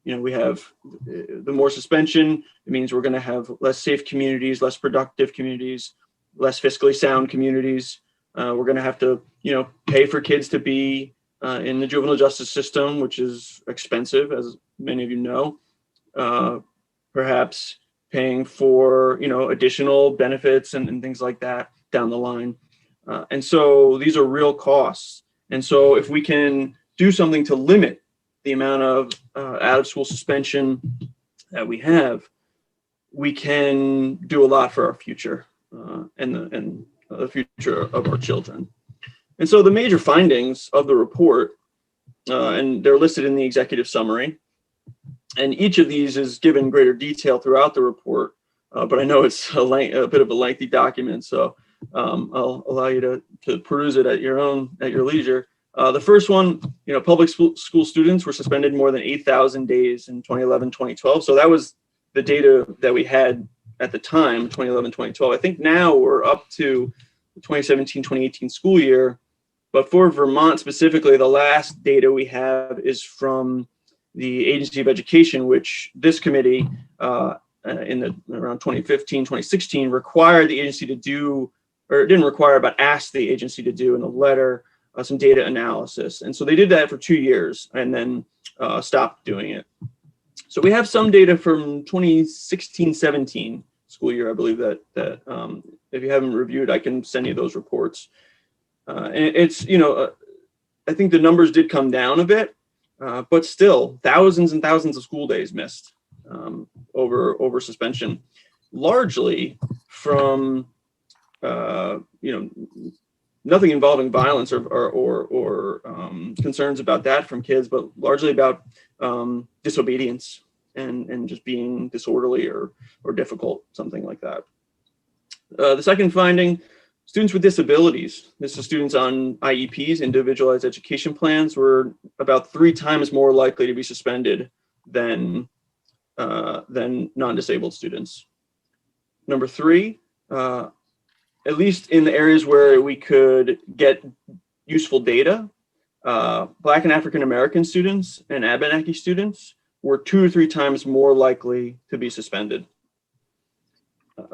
S6: We have the more suspension, it means we're going to have less safe communities, less productive communities, less fiscally sound communities. We're going to have to, pay for kids to be in the juvenile justice system, which is expensive, as many of you know. Perhaps paying for, additional benefits and things like that down the line. And so these are real costs. And so if we can do something to limit the amount of out of school suspension that we have, we can do a lot for our future and the future of our children. And so the major findings of the report, and they're listed in the executive summary, and each of these is given greater detail throughout the report, but I know it's a bit of a lengthy document, so I'll allow you to peruse it at your leisure. The first one, public school students were suspended more than 8,000 days in 2011, 2012. So that was the data that we had at the time, 2011, 2012. I think now we're up to the 2017, 2018 school year. But for Vermont specifically, the last data we have is from the Agency of Education, which this committee around 2015, 2016 required the agency to do, or didn't require, but asked the agency to do in a letter some data analysis. And so they did that for 2 years and then stopped doing it. So we have some data from 2016-17 school year, I believe that if you haven't reviewed, I can send you those reports. And it's, I think the numbers did come down a bit, but still thousands and thousands of school days missed over suspension, largely from, nothing involving violence or concerns about that from kids, but largely about disobedience and just being disorderly or difficult, something like that. The second finding, students with disabilities, this is students on IEPs, individualized education plans, were about 3 times more likely to be suspended than non-disabled students. Number 3, at least in the areas where we could get useful data, Black and African American students and Abenaki students were 2 or 3 times more likely to be suspended.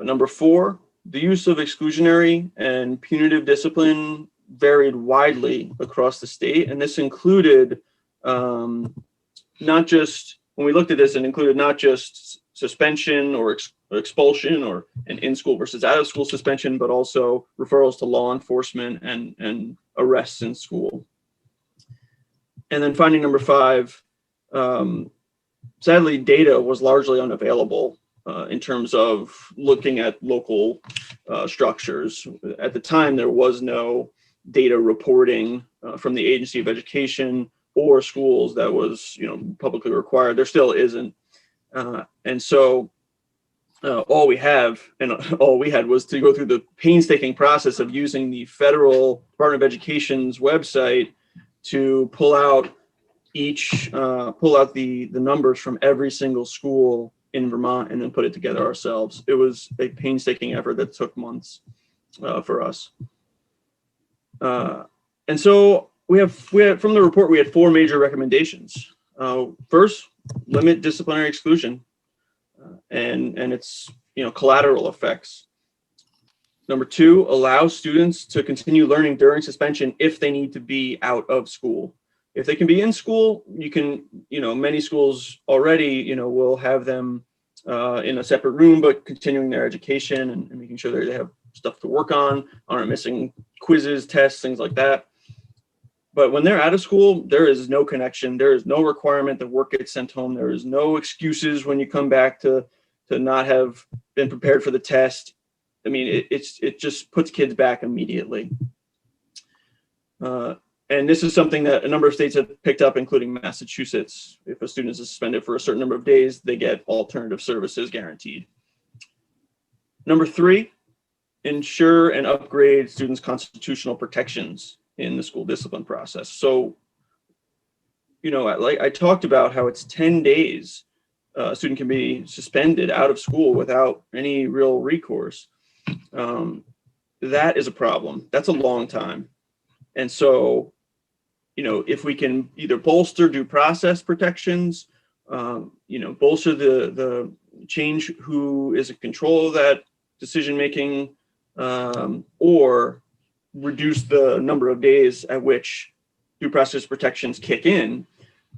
S6: Number 4, the use of exclusionary and punitive discipline varied widely across the state, and this included not just, when we looked at this, it included not just suspension or expulsion or an in-school versus out-of-school suspension, but also referrals to law enforcement and arrests in school. And then finding number 5, sadly, data was largely unavailable in terms of looking at local structures. At the time, there was no data reporting from the Agency of Education or schools that was, publicly required. There still isn't. And so all we had was to go through the painstaking process of using the Federal Department of Education's website to pull out the numbers from every single school in Vermont and then put it together ourselves. It was a painstaking effort that took months for us. And so we had from the report, we had 4 major recommendations. First, limit disciplinary exclusion and its collateral effects. Number 2, allow students to continue learning during suspension if they need to be out of school. If they can be in school, you can, many schools already, will have them in a separate room, but continuing their education and making sure that they have stuff to work on, aren't missing quizzes, tests, things like that. But when they're out of school, there is no connection. There is no requirement that work gets sent home. There is no excuses when you come back to not have been prepared for the test. I mean, it just puts kids back immediately. And this is something that a number of states have picked up, including Massachusetts. If a student is suspended for a certain number of days, they get alternative services guaranteed. Number 3, ensure and upgrade students' constitutional protections in the school discipline process. So, I talked about how it's 10 days a student can be suspended out of school without any real recourse. That is a problem. That's a long time. And so, if we can either bolster due process protections, bolster the change who is in control of that decision-making, or reduce the number of days at which due process protections kick in,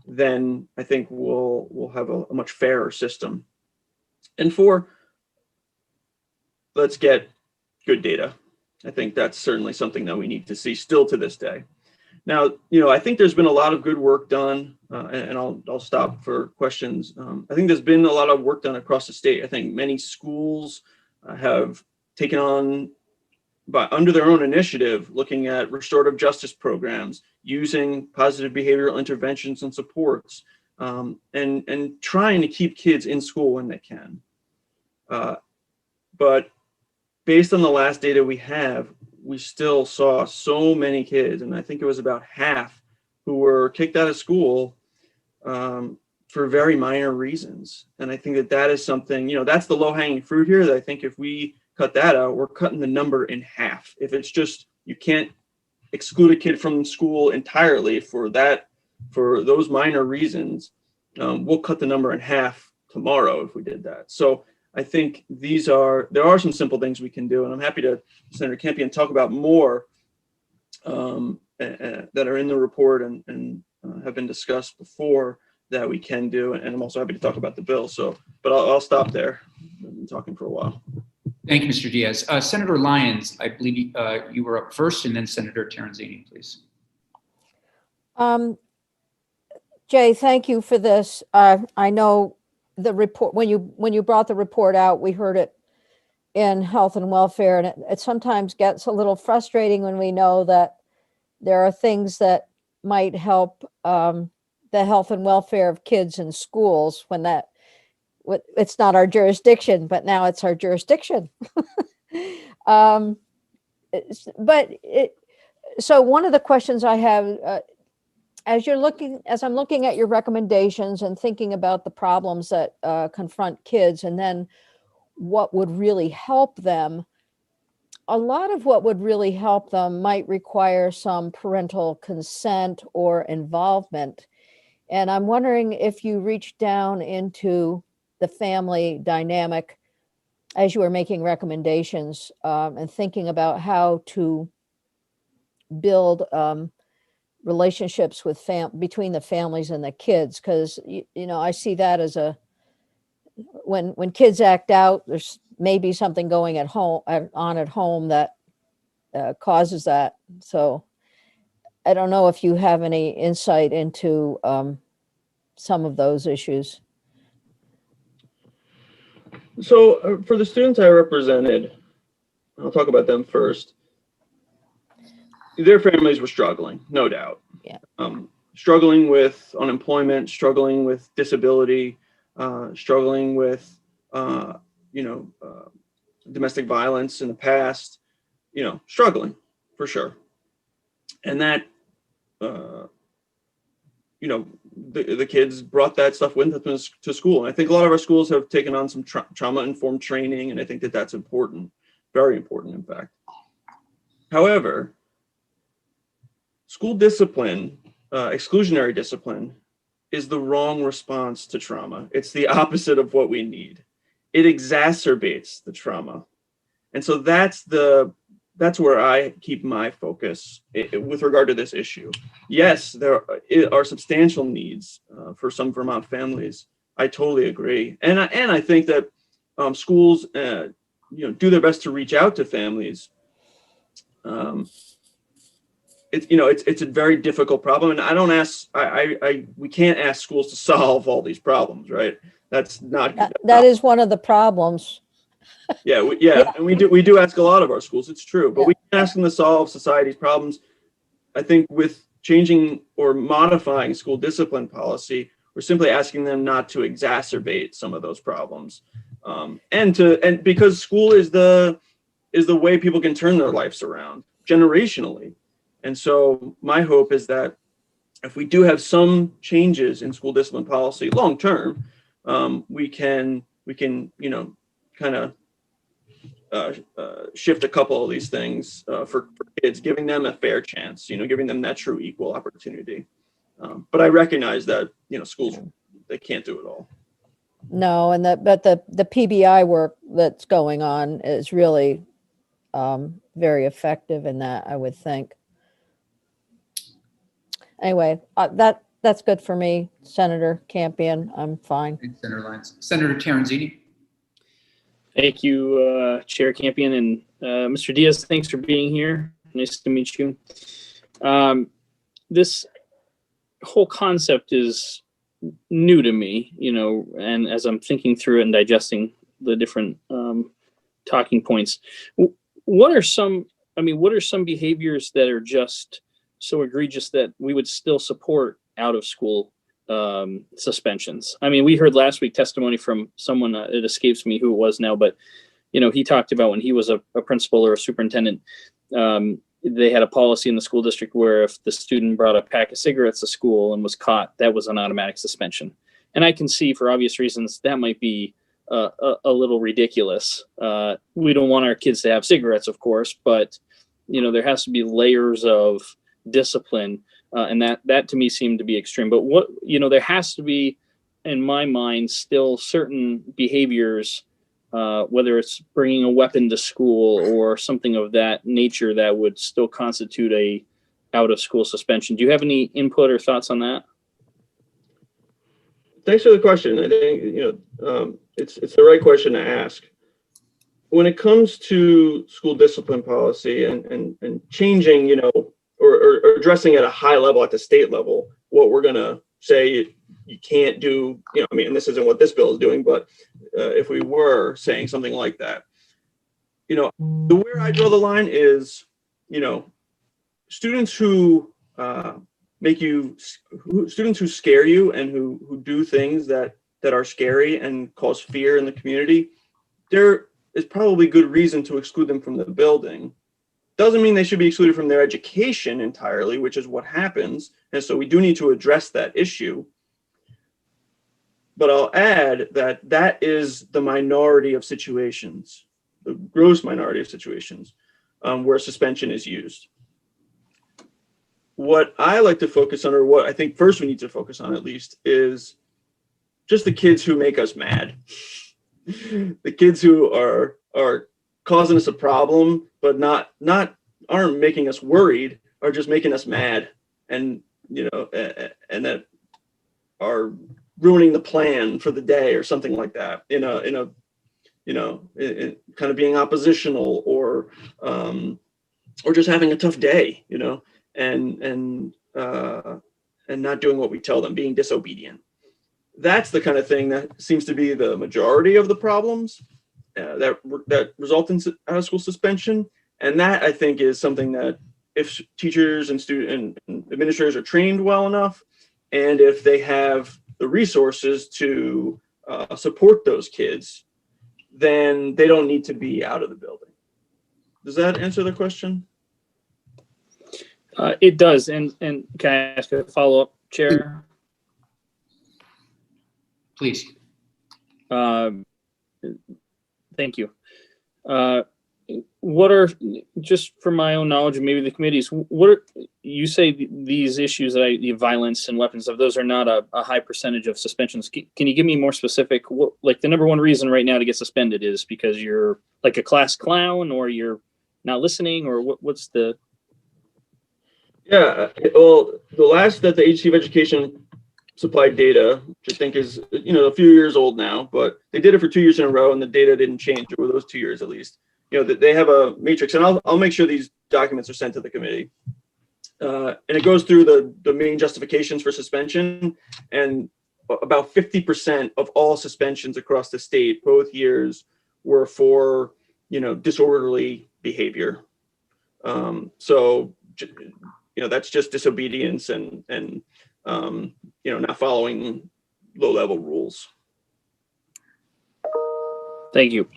S6: then I think we'll have a much fairer system. And 4, let's get good data. I think that's certainly something that we need to see still to this day. Now, I think there's been a lot of good work done, and I'll stop for questions. I think there's been a lot of work done across the state. I think many schools have taken on, under their own initiative, looking at restorative justice programs, using positive behavioral interventions and supports, and trying to keep kids in school when they can. But based on the last data we have, we still saw so many kids, and I think it was about half, who were kicked out of school for very minor reasons. And I think that that is something, that's the low hanging fruit here, that I think if we cut that out, we're cutting the number in half. If it's just, you can't exclude a kid from school entirely for those minor reasons, we'll cut the number in half tomorrow if we did that. So I think there are some simple things we can do, and I'm happy to, Senator Campion, talk about more that are in the report and have been discussed before that we can do. And I'm also happy to talk about the bill. So, but I'll stop there. I've been talking for a while.
S1: Thank you, Mr. Diaz. Senator Lyons, I believe you were up first, and then Senator Terenzini, please.
S5: Jay, thank you for this. I know the report, when you brought the report out, we heard it in health and welfare, and it sometimes gets a little frustrating when we know that there are things that might help the health and welfare of kids in schools when it's not our jurisdiction, but now it's our jurisdiction. So one of the questions I have, as I'm looking at your recommendations and thinking about the problems that confront kids, and then what would really help them, a lot of what would really help them might require some parental consent or involvement. And I'm wondering if you reach down into the family dynamic as you are making recommendations and thinking about how to build relationships with between the families and the kids, because I see that as when kids act out, there's maybe something going at home that causes that. So I don't know if you have any insight into some of those issues.
S6: So for the students I represented, I'll talk about them first. Their families were struggling, no doubt.
S5: Yeah.
S6: Struggling with unemployment, struggling with disability, struggling with domestic violence in the past, struggling for sure. And that the kids brought that stuff with them to school. And I think a lot of our schools have taken on some trauma-informed training, and I think that that's important, very important, in fact. However, school discipline, exclusionary discipline, is the wrong response to trauma. It's the opposite of what we need. It exacerbates the trauma. And so that's where I keep my focus with regard to this issue. Yes, there are substantial needs for some Vermont families. I totally agree. And I think that schools do their best to reach out to families. It's a very difficult problem, and I don't ask. We can't ask schools to solve all these problems, right? That's not.
S5: That is one of the problems.
S6: Yeah, and we do ask a lot of our schools. It's true, but we can ask them to solve society's problems. I think with changing or modifying school discipline policy, we're simply asking them not to exacerbate some of those problems, and because school is the way people can turn their lives around generationally. And so my hope is that if we do have some changes in school discipline policy long term, we can kind of shift a couple of these things for kids, giving them a fair chance, giving them that true equal opportunity. But I recognize that schools, they can't do it all.
S5: No, but the PBI work that's going on is really very effective in that, I would think. Anyway, that's good for me, Senator Campion. I'm fine.
S1: Thanks, Senator Lyons. Senator Terenzini.
S7: Thank you, Chair Campion, and Mr. Diaz. Thanks for being here. Nice to meet you. This whole concept is new to me, and as I'm thinking through it and digesting the different talking points, what are some behaviors that are just so egregious that we would still support out of school suspensions? I mean, we heard last week testimony from someone, it escapes me who it was now, but he talked about when he was a principal or a superintendent, they had a policy in the school district where if the student brought a pack of cigarettes to school and was caught, that was an automatic suspension. And I can see, for obvious reasons, that might be a little ridiculous. We don't want our kids to have cigarettes, of course, but there has to be layers of discipline, and that to me seemed to be extreme. But there has to be, in my mind, still certain behaviors, whether it's bringing a weapon to school or something of that nature, that would still constitute a out of school suspension. Do you have any input or thoughts on that?
S6: Thanks for the question. I think it's the right question to ask. When it comes to school discipline policy and changing, or addressing at a high level, at the state level, what we're gonna say you can't do, and this isn't what this bill is doing, but if we were saying something like that, where I draw the line is, students who students who scare you and who do things that are scary and cause fear in the community, there is probably good reason to exclude them from the building. Doesn't mean they should be excluded from their education entirely, which is what happens. And so we do need to address that issue. But I'll add that is the minority of situations, the gross minority of situations where suspension is used. What I like to focus on, or what I think first we need to focus on at least, is just the kids who make us mad. The kids who are causing us a problem, but aren't making us worried, are just making us mad, and and that are ruining the plan for the day or something like that. In kind of being oppositional or just having a tough day, and not doing what we tell them, being disobedient. That's the kind of thing that seems to be the majority of the problems that result in out of school suspension. And that, I think, is something that if teachers and student and administrators are trained well enough, and if they have the resources to support those kids, then they don't need to be out of the building. Does that answer the question?
S7: It does. And can I ask a follow-up, Chair?
S1: Please.
S7: Thank you. What are, just for my own knowledge and maybe the committees, what are, you say these issues, the violence and weapons stuff, those are not a high percentage of suspensions. Can you give me more specific, like the number one reason right now to get suspended is because you're like a class clown or you're not listening, or what's the?
S6: Yeah, well, the last that the Agency of Education supplied data, which I think is, a few years old now, but they did it for 2 years in a row and the data didn't change over those 2 years at least. They have a matrix, and I'll make sure these documents are sent to the committee. And it goes through the main justifications for suspension, and about 50% of all suspensions across the state, both years, were for, disorderly behavior. So, that's just disobedience and not following low-level rules.
S7: Thank you.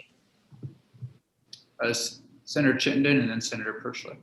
S1: Senator Chittenden and then Senator Perschler.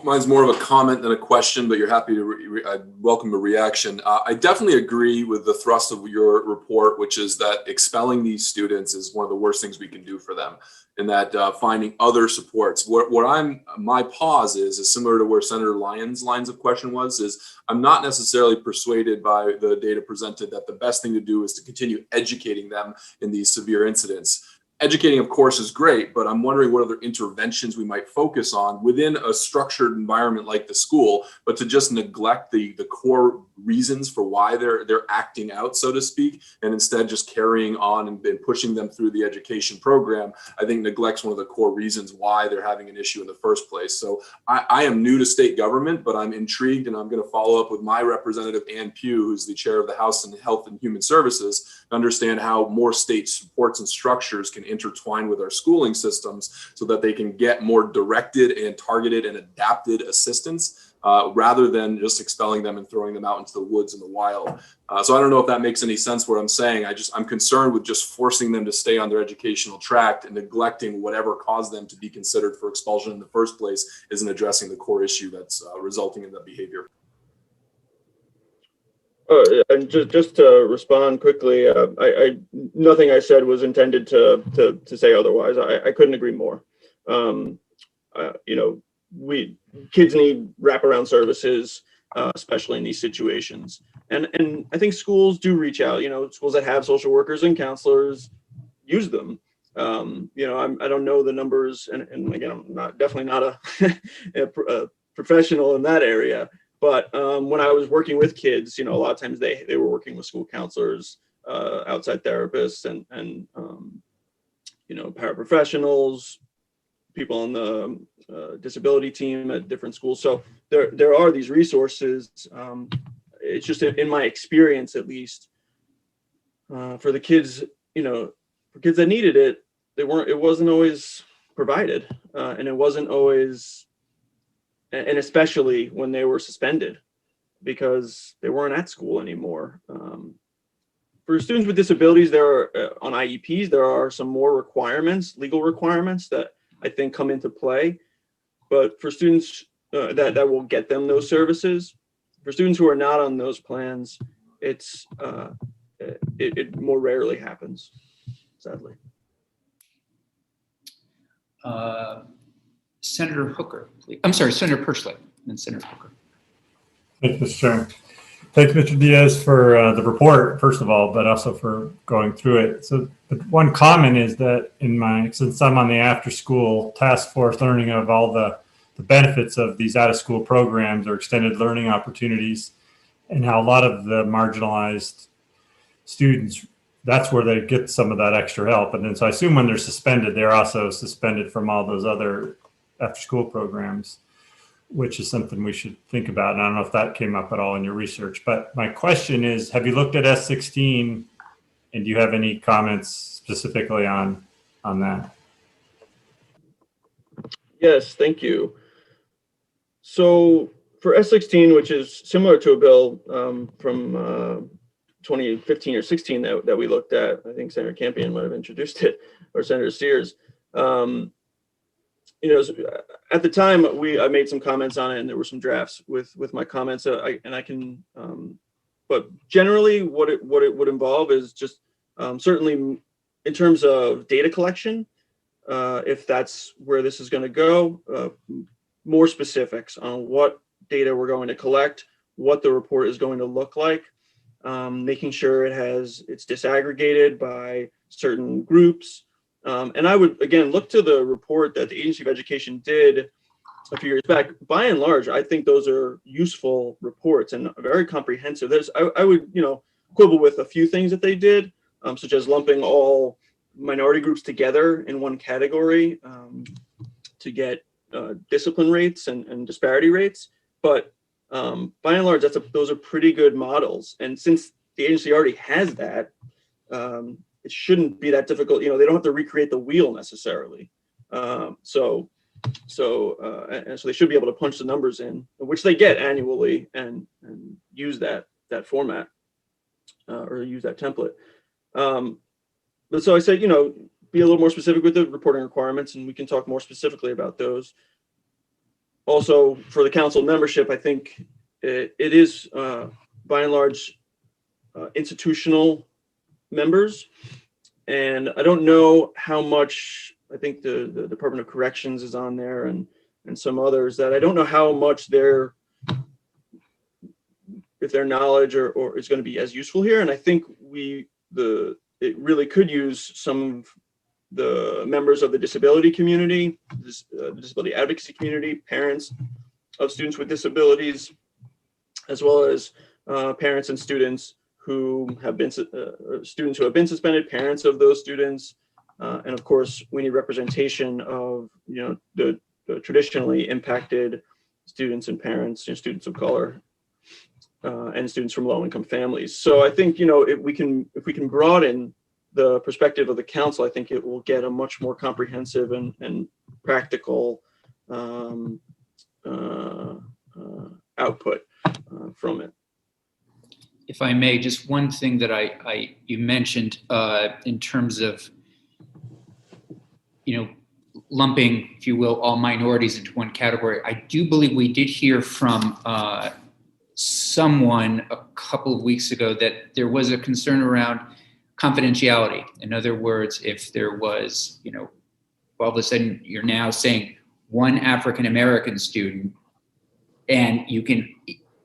S8: Mine's more of a comment than a question, but you're happy to I welcome a reaction. I definitely agree with the thrust of your report, which is that expelling these students is one of the worst things we can do for them, and that finding other supports. My pause is similar to where Senator Lyons' lines of question was, is I'm not necessarily persuaded by the data presented that the best thing to do is to continue educating them in these severe incidents. Educating, of course, is great, but I'm wondering what other interventions we might focus on within a structured environment like the school, but to just neglect the core reasons for why they're acting out, so to speak, and instead just carrying on and pushing them through the education program, I think neglects one of the core reasons why they're having an issue in the first place. So I am new to state government, but I'm intrigued, and I'm going to follow up with my representative, Ann Pugh, who's the chair of the House and Health and Human Services, to understand how more state supports and structures can intertwine with our schooling systems so that they can get more directed and targeted and adapted assistance rather than just expelling them and throwing them out into the woods and the wild. So I don't know if that makes any sense what I'm saying. I'm concerned with just forcing them to stay on their educational tract and neglecting whatever caused them to be considered for expulsion in the first place isn't addressing the core issue that's resulting in that behavior.
S6: And just to respond quickly, nothing I said was intended to say otherwise. I couldn't agree more. Kids need wraparound services, especially in these situations. And I think schools do reach out. Schools that have social workers and counselors use them. I don't know the numbers, and again, I'm definitely not a professional in that area. But when I was working with kids, a lot of times they were working with school counselors, outside therapists, and paraprofessionals, people on the disability team at different schools. So there are these resources. It's just in my experience, at least, for the kids, for kids that needed it, it wasn't always provided, and it wasn't always. And especially when they were suspended because they weren't at school anymore. For students with disabilities, on IEPs, there are some more requirements, legal requirements that I think come into play. But for students that will get them those services, for students who are not on those plans, it more rarely happens, sadly.
S1: Senator Hooker, please. I'm sorry, Senator Persley, and Senator Hooker.
S4: Thank you, Mr. Chairman. Thank you, Mr. Diaz, for the report, first of all, but also for going through it. So one comment is that since I'm on the after-school task force, learning of all the benefits of these out-of-school programs or extended learning opportunities, and how a lot of the marginalized students, that's where they get some of that extra help. And then, so I assume when they're suspended, they're also suspended from all those other after-school programs, which is something we should think about. And I don't know if that came up at all in your research, but my question is, have you looked at S16, and do you have any comments specifically on that?
S6: Yes, thank you. So for S16, which is similar to a bill from 2015 or 16 that we looked at, I think Senator Campion might have introduced it, or Senator Sears. At the time I made some comments on it, and there were some drafts with my comments. But generally, what it would involve is just certainly in terms of data collection, if that's where this is going to go, more specifics on what data we're going to collect, what the report is going to look like, making sure it's disaggregated by certain groups. And I would, again, look to the report that the Agency of Education did a few years back. By and large, I think those are useful reports and very comprehensive. I would, quibble with a few things that they did, such as lumping all minority groups together in one category to get discipline rates and disparity rates. But by and large, those are pretty good models. And since the agency already has that, it shouldn't be that difficult. They don't have to recreate the wheel necessarily. So they should be able to punch the numbers in, which they get annually, and use that format or use that template. But so I said, be a little more specific with the reporting requirements, and we can talk more specifically about those. Also, for the council membership, I think it is by and large institutional members, and I don't know how much. I think the Department of Corrections is on there, and some others that I don't know how much if their knowledge or is going to be as useful here. And I think it really could use some of the members of the disability community, the disability advocacy community, parents of students with disabilities, as well as parents and students who have been students who have been suspended, parents of those students, and of course we need representation of the traditionally impacted students and parents, students of color, and students from low-income families. So I think if we can broaden the perspective of the council, I think it will get a much more comprehensive and practical output from it.
S1: If I may, just one thing that you mentioned in terms of, lumping, if you will, all minorities into one category. I do believe we did hear from someone a couple of weeks ago that there was a concern around confidentiality. In other words, if there was, all of a sudden you're now saying one African-American student, and you can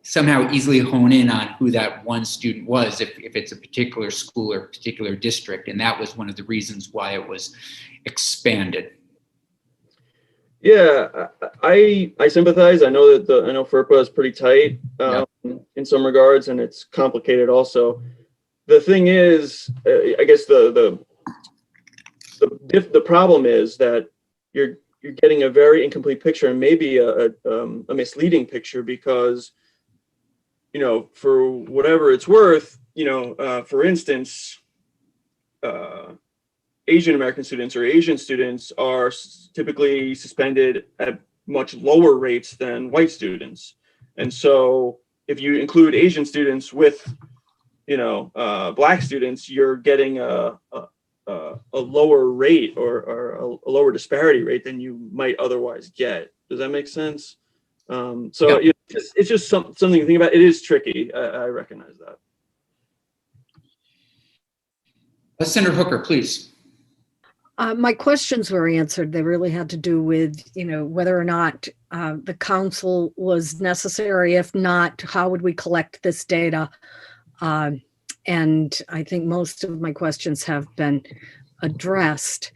S1: somehow easily hone in on who that one student was if it's a particular school or particular district. And that was one of the reasons why it was expanded.
S6: Yeah, I sympathize. I know that I know FERPA is pretty tight in some regards, and it's complicated also. The thing is, I guess the problem is that you're getting a very incomplete picture, and maybe a misleading picture, because for whatever it's worth, for instance, Asian American students or Asian students are typically suspended at much lower rates than white students. And so if you include Asian students with, Black students, you're getting a lower rate or a lower disparity rate than you might otherwise get. Does that make sense? It's just something to think about. It is tricky. I recognize that.
S1: Senator Hooker, please.
S9: My questions were answered. They really had to do with, whether or not the council was necessary. If not, how would we collect this data? And I think most of my questions have been addressed.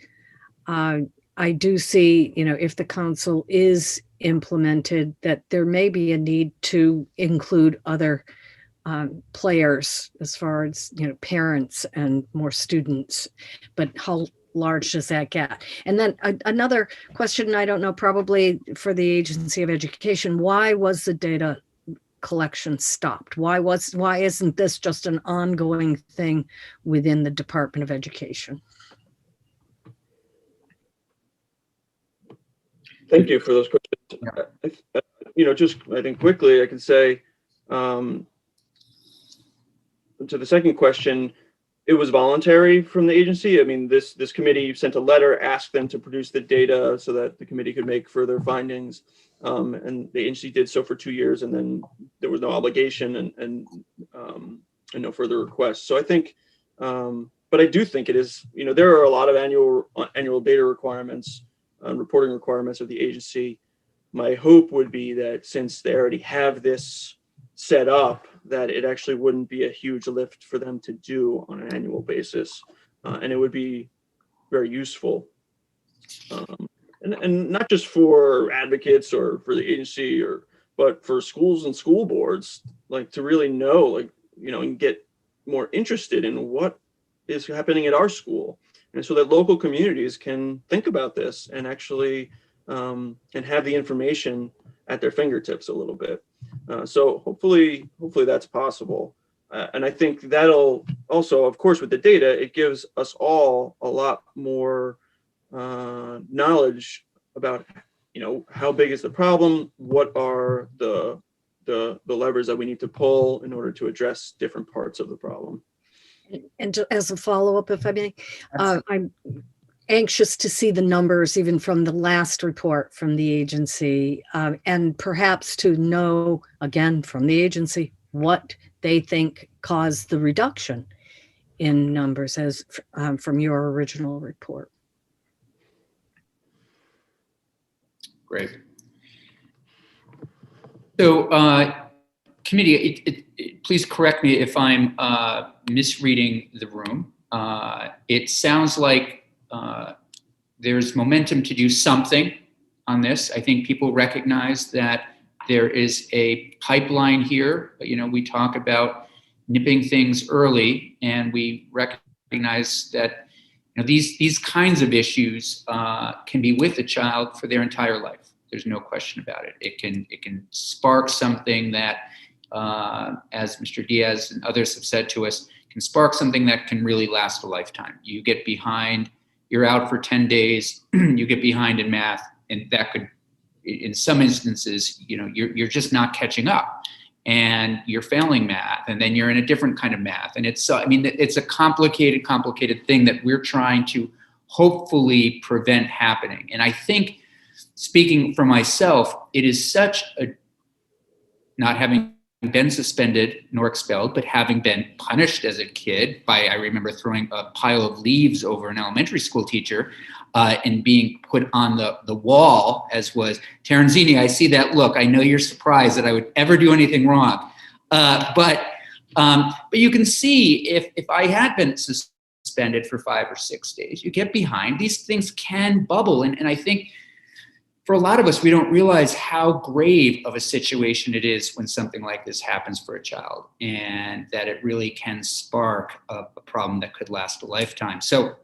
S9: I do see, if the council is implemented, that there may be a need to include other players as far as, parents and more students, but how large does that get? And then another question, I don't know, probably for the Agency of Education, why was the data collection stopped? Why isn't this just an ongoing thing within the Department of Education?
S6: Thank you for those questions. I think quickly I can say to the second question, it was voluntary from the agency. I mean, this committee sent a letter, asked them to produce the data so that the committee could make further findings. And the agency did so for 2 years, and then there was no obligation and no further requests. So I think, but I do think it is, there are a lot of annual data requirements and reporting requirements of the agency. My hope would be that since they already have this set up, that it actually wouldn't be a huge lift for them to do on an annual basis, and it would be very useful, and not just for advocates or for the agency, but for schools and school boards, like to really know, and get more interested in what is happening at our school, and so that local communities can think about this and actually and have the information at their fingertips a little bit. So hopefully that's possible. And I think that'll also, of course, with the data, it gives us all a lot more knowledge about, how big is the problem? What are the levers that we need to pull in order to address different parts of the problem?
S9: And as a follow-up, if I may, I'm anxious to see the numbers even from the last report from the agency, and perhaps to know again from the agency what they think caused the reduction in numbers as from your original report.
S1: Great. So committee, please correct me if I'm misreading the room. It sounds like there's momentum to do something on this. I think people recognize that there is a pipeline here. We talk about nipping things early, and we recognize that these kinds of issues can be with a child for their entire life. There's no question about it. It can spark something that, as Mr. Diaz and others have said to us, can spark something that can really last a lifetime. You get behind, you're out for 10 days, you get behind in math, and that could in some instances, you're just not catching up, and you're failing math, and then you're in a different kind of math. And it's a complicated thing that we're trying to hopefully prevent happening. And I think, speaking for myself, it is such a, not having been suspended nor expelled, but having been punished as a kid by, I remember throwing a pile of leaves over an elementary school teacher, and being put on the wall, as was Terenzini. I see that look. I know you're surprised that I would ever do anything wrong. But you can see if I had been suspended for 5 or 6 days, you get behind, these things can bubble. And I think for a lot of us, we don't realize how grave of a situation it is when something like this happens for a child, and that it really can spark a problem that could last a lifetime. So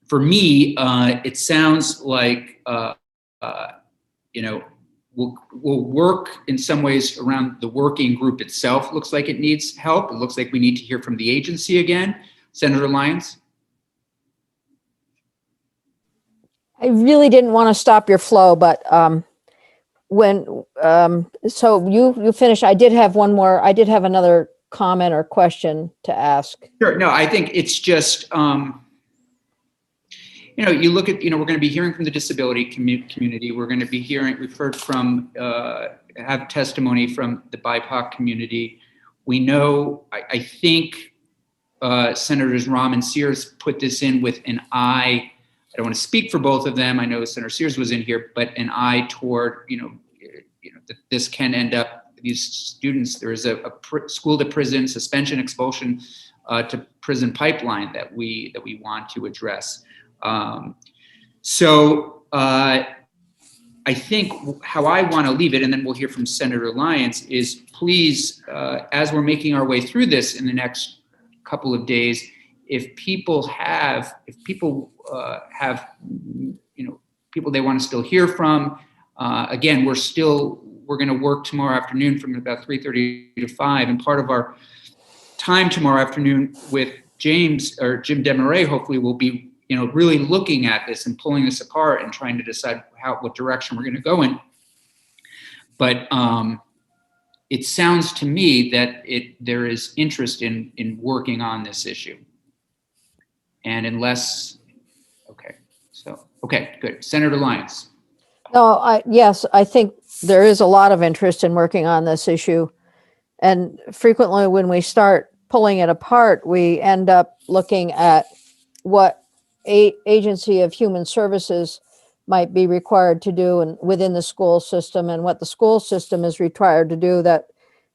S1: for me, it sounds like, we'll work in some ways around the working group itself. Looks like it needs help. It looks like we need to hear from the agency again. Senator Lyons?
S5: I really didn't want to stop your flow, but so you finish. I did have one more. I did have another comment or question to ask.
S1: Sure. No, I think it's just, you look at, we're going to be hearing from the disability community. We're going to be we've heard from, have testimony from the BIPOC community. We know, I think Senators Rahm and Sears put this in with an eye. I don't want to speak for both of them. I know Senator Sears was in here, but an eye toward, that this can end up, these students, there is a school to prison, suspension, expulsion to prison pipeline that we want to address. So I think how I want to leave it, and then we'll hear from Senator Lyons, is please, as we're making our way through this in the next couple of days, if people have people they want to still hear from, again, we're going to work tomorrow afternoon from about 3:30 to 5, and part of our time tomorrow afternoon with Jim Demarais hopefully will be really looking at this and pulling this apart and trying to decide what direction we're going to go in. But it sounds to me that there is interest in working on this issue. And okay, good. Senator Lyons.
S5: No, yes, I think there is a lot of interest in working on this issue. And frequently when we start pulling it apart, we end up looking at what agency of human services might be required to do and within the school system, and what the school system is required to do that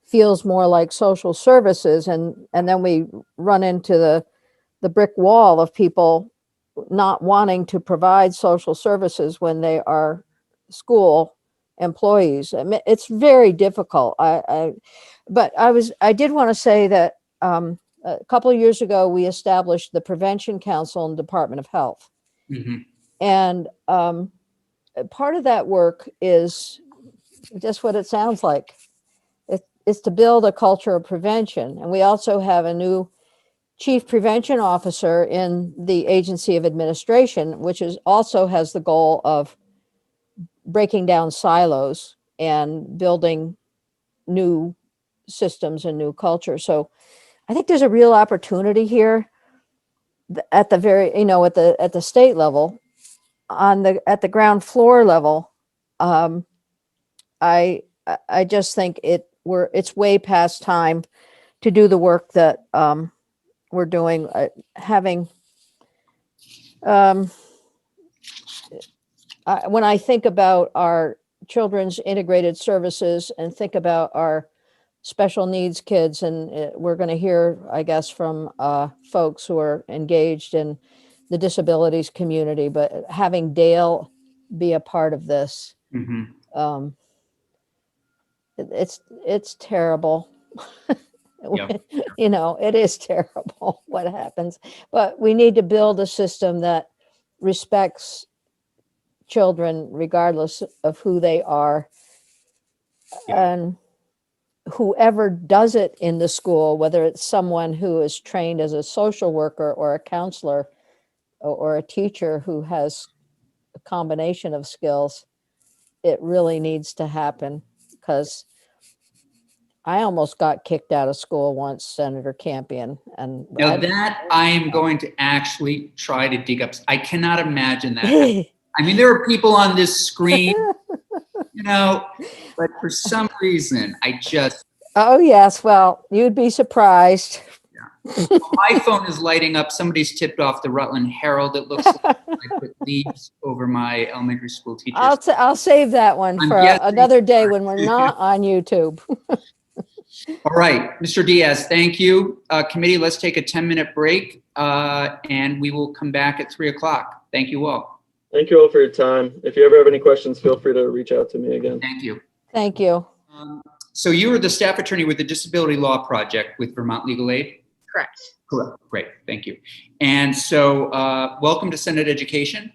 S5: feels more like social services. And then we run into the brick wall of people not wanting to provide social services when they are school employees. I mean, it's very difficult. But I did want to say that a couple of years ago, we established the Prevention Council in the Department of Health.
S1: Mm-hmm.
S5: And part of that work is just what it sounds like. It's to build a culture of prevention. And we also have a new chief prevention officer in the Agency of Administration, which also has the goal of breaking down silos and building new systems and new culture. So I think there's a real opportunity here at the very, at the state level, at the ground floor level. I just think it's way past time to do the work that we're doing. When I think about our children's integrated services and think about our special needs kids, and we're going to hear, I guess, from folks who are engaged in the disabilities community, but having Dale be a part of this,
S1: Mm-hmm.
S5: It's terrible.
S1: Yep.
S5: It is terrible what happens, but we need to build a system that respects children regardless of who they are.
S1: Yeah.
S5: And whoever does it in the school, whether it's someone who is trained as a social worker or a counselor or a teacher who has a combination of skills, it really needs to happen, because I almost got kicked out of school once, Senator Campion, and
S1: Now that I am going to actually try to dig up. I cannot imagine that. I mean, there are people on this screen, you know, but for some reason, I just.
S5: Oh, yes. Well, you'd be surprised.
S1: My phone is lighting up. Somebody's tipped off the Rutland Herald. It looks like I put leaves over my elementary school teachers.
S5: I'll save that one
S1: I'm
S5: for
S1: guessing-
S5: another day when we're not on YouTube.
S1: All right, Mr. Diaz, thank you. Committee, let's take a 10-minute break, and we will come back at 3 o'clock. Thank you all.
S6: Thank you all for your time. If you ever have any questions, feel free to reach out to me again.
S1: Thank you.
S5: Thank you.
S1: So you are the staff attorney with the Disability Law Project with Vermont Legal Aid?
S10: Correct.
S1: Correct. Great. Thank you. And so welcome to Senate Education.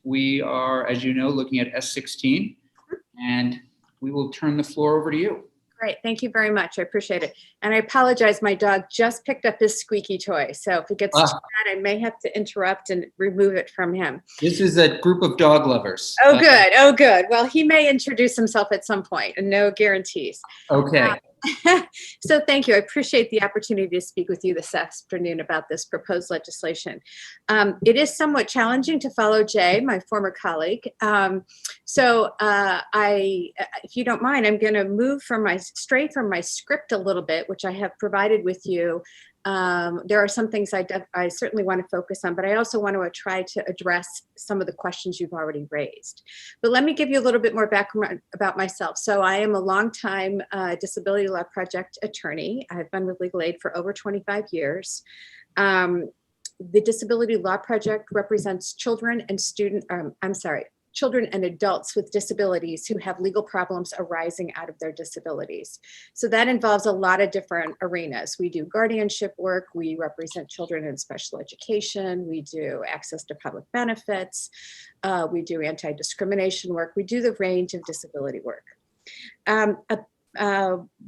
S1: We are, as you know, looking at S16, and we will turn the floor over to you.
S10: Great. Thank you very much. I appreciate it. And I apologize. My dog just picked up his squeaky toy. So if it gets too bad, I may have to interrupt and remove it from him.
S1: This is a group of dog lovers.
S10: Oh, good. Oh, good. Well, he may introduce himself at some point, and no guarantees.
S1: Okay.
S10: So thank you. I appreciate the opportunity to speak with you this afternoon about this proposed legislation. It is somewhat challenging to follow Jay, my former colleague. If you don't mind, I'm going to move straight from my script a little bit, which I have provided with you. There are some things I certainly want to focus on, but I also want to try to address some of the questions you've already raised. But let me give you a little bit more background about myself. So I am a longtime Disability Law Project attorney. I've been with Legal Aid for over 25 years. The Disability Law Project represents children and children and adults with disabilities who have legal problems arising out of their disabilities. So that involves a lot of different arenas. We do guardianship work, we represent children in special education, we do access to public benefits, we do anti-discrimination work, we do the range of disability work.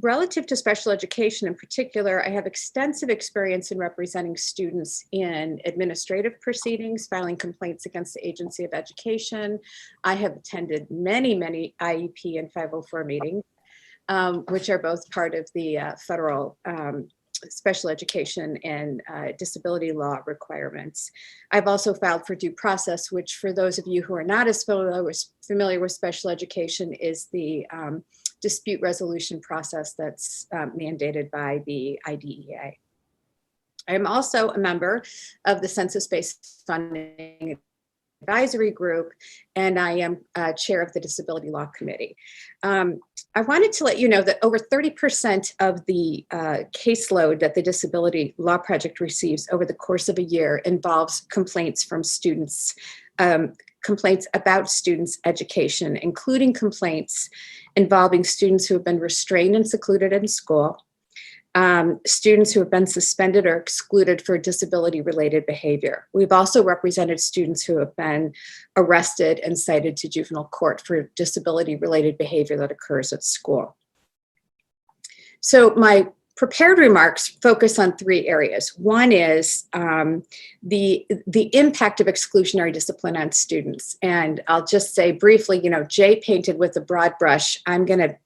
S10: Relative to special education in particular, I have extensive experience in representing students in administrative proceedings, filing complaints against the Agency of Education. I have attended many IEP and 504 meetings, which are both part of the federal special education and disability law requirements. I've also filed for due process, which for those of you who are not as familiar with special education is the dispute resolution process that's mandated by the IDEA. I am also a member of the Census-Based Funding Advisory Group, and I am chair of the Disability Law Committee. I wanted to let you know that over 30% of the caseload that the Disability Law Project receives over the course of a year involves complaints from students, complaints about students' education, including complaints involving students who have been restrained and secluded in school, students who have been suspended or excluded for disability-related behavior. We've also represented students who have been arrested and cited to juvenile court for disability-related behavior that occurs at school. So my prepared remarks focus on three areas. One is the impact of exclusionary discipline on students. And I'll just say briefly, Jay painted with a broad brush. I'm gonna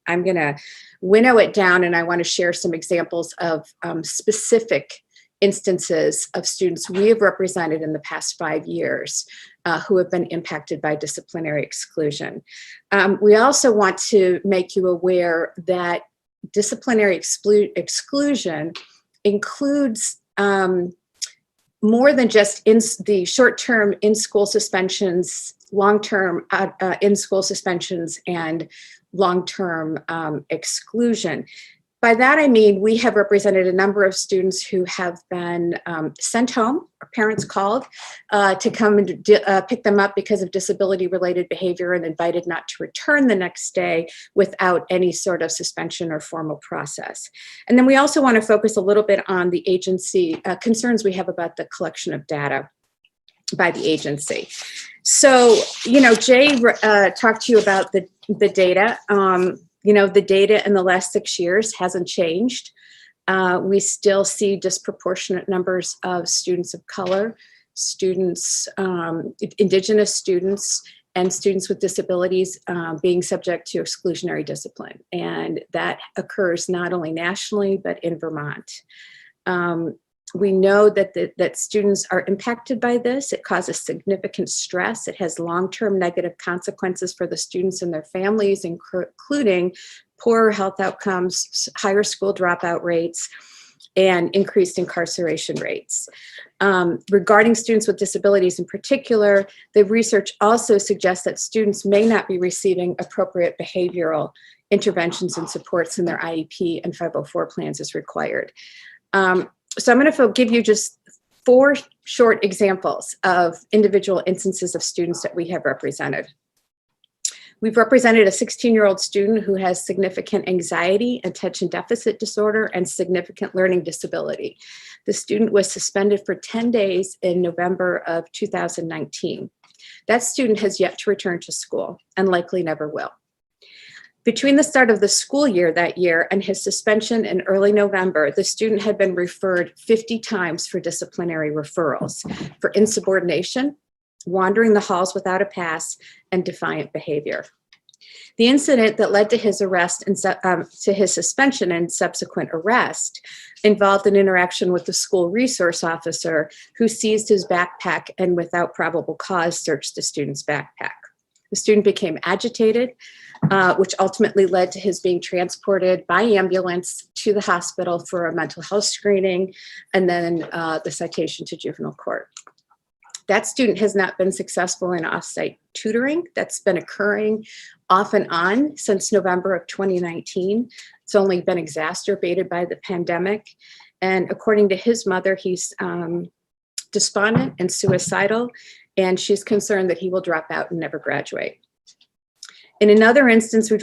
S10: winnow it down, and I want to share some examples of specific instances of students we have represented in the past 5 years who have been impacted by disciplinary exclusion. We also want to make you aware that disciplinary exclusion includes more than just the short-term in-school suspensions, long-term in-school suspensions, and long-term exclusion. By that, I mean, we have represented a number of students who have been sent home, or parents called to come and pick them up because of disability-related behavior and invited not to return the next day without any sort of suspension or formal process. And then we also want to focus a little bit on the agency concerns we have about the collection of data by the agency. So, Jay talked to you about the data. The data in the last 6 years hasn't changed. We still see disproportionate numbers of students of color, students, Indigenous students, and students with disabilities being subject to exclusionary discipline. And that occurs not only nationally, but in Vermont. We know that that students are impacted by this. It causes significant stress. It has long-term negative consequences for the students and their families, including poorer health outcomes, higher school dropout rates, and increased incarceration rates. Regarding students with disabilities in particular, the research also suggests that students may not be receiving appropriate behavioral interventions and supports in their IEP and 504 plans as required. So I'm going to give you just 4 short examples of individual instances of students that we have represented. We've represented a 16-year-old student who has significant anxiety, attention deficit disorder, and significant learning disability. The student was suspended for 10 days in November of 2019. That student has yet to return to school and likely never will. Between the start of the school year that year and his suspension in early November, the student had been referred 50 times for disciplinary referrals for insubordination, wandering the halls without a pass, and defiant behavior. The incident that led to his arrest and to his suspension and subsequent arrest involved an interaction with the school resource officer who seized his backpack and without probable cause searched the student's backpack. The student became agitated, which ultimately led to his being transported by ambulance to the hospital for a mental health screening and then the citation to juvenile court. That student has not been successful in off-site tutoring. That's been occurring off and on since November of 2019. It's only been exacerbated by the pandemic. And according to his mother, he's despondent and suicidal, and she's concerned that he will drop out and never graduate. In another instance, we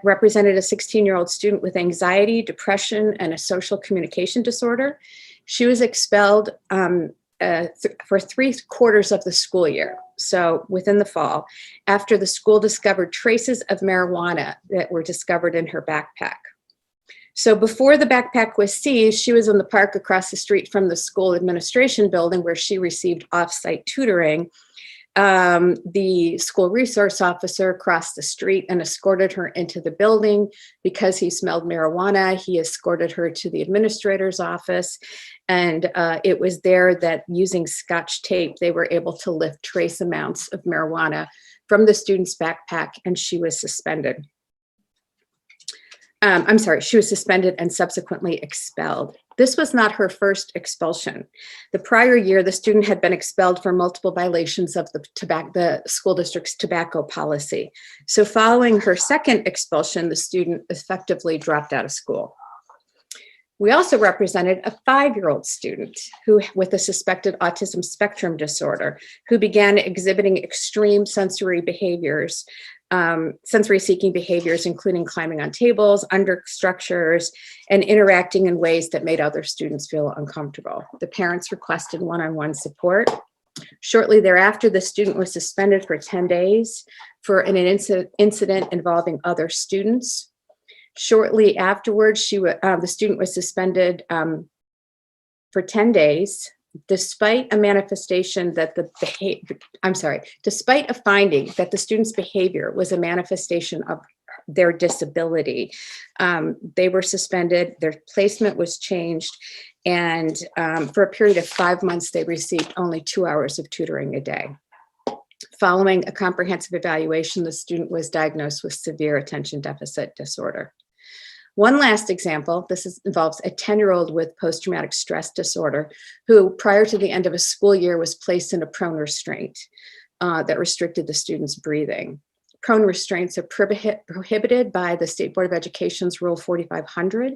S10: represented a 16-year-old student with anxiety, depression, and a social communication disorder. She was expelled for 3/4 of the school year, so within the fall, after the school discovered traces of marijuana that were discovered in her backpack. So before the backpack was seized, she was in the park across the street from the school administration building where she received off-site tutoring. The school resource officer crossed the street and escorted her into the building. Because he smelled marijuana, he escorted her to the administrator's office. And it was there that using Scotch tape, they were able to lift trace amounts of marijuana from the student's backpack, and she was suspended. She was suspended and subsequently expelled. This was not her first expulsion. The prior year, the student had been expelled for multiple violations of the school district's tobacco policy. So following her second expulsion, the student effectively dropped out of school. We also represented a 5-year-old student with a suspected autism spectrum disorder who began exhibiting extreme sensory behaviors, sensory-seeking behaviors, including climbing on tables, under structures, and interacting in ways that made other students feel uncomfortable. The parents requested one-on-one support. Shortly thereafter, the student was suspended for 10 days for an incident involving other students. Shortly afterwards, the student was suspended for 10 days, despite a manifestation that despite a finding that the student's behavior was a manifestation of their disability. They were suspended, their placement was changed, and for a period of 5 months, they received only 2 hours of tutoring a day. Following a comprehensive evaluation, the student was diagnosed with severe attention deficit disorder. One last example, involves a 10-year-old with post-traumatic stress disorder who, prior to the end of a school year, was placed in a prone restraint that restricted the student's breathing. Prone restraints are prohibited by the State Board of Education's Rule 4500.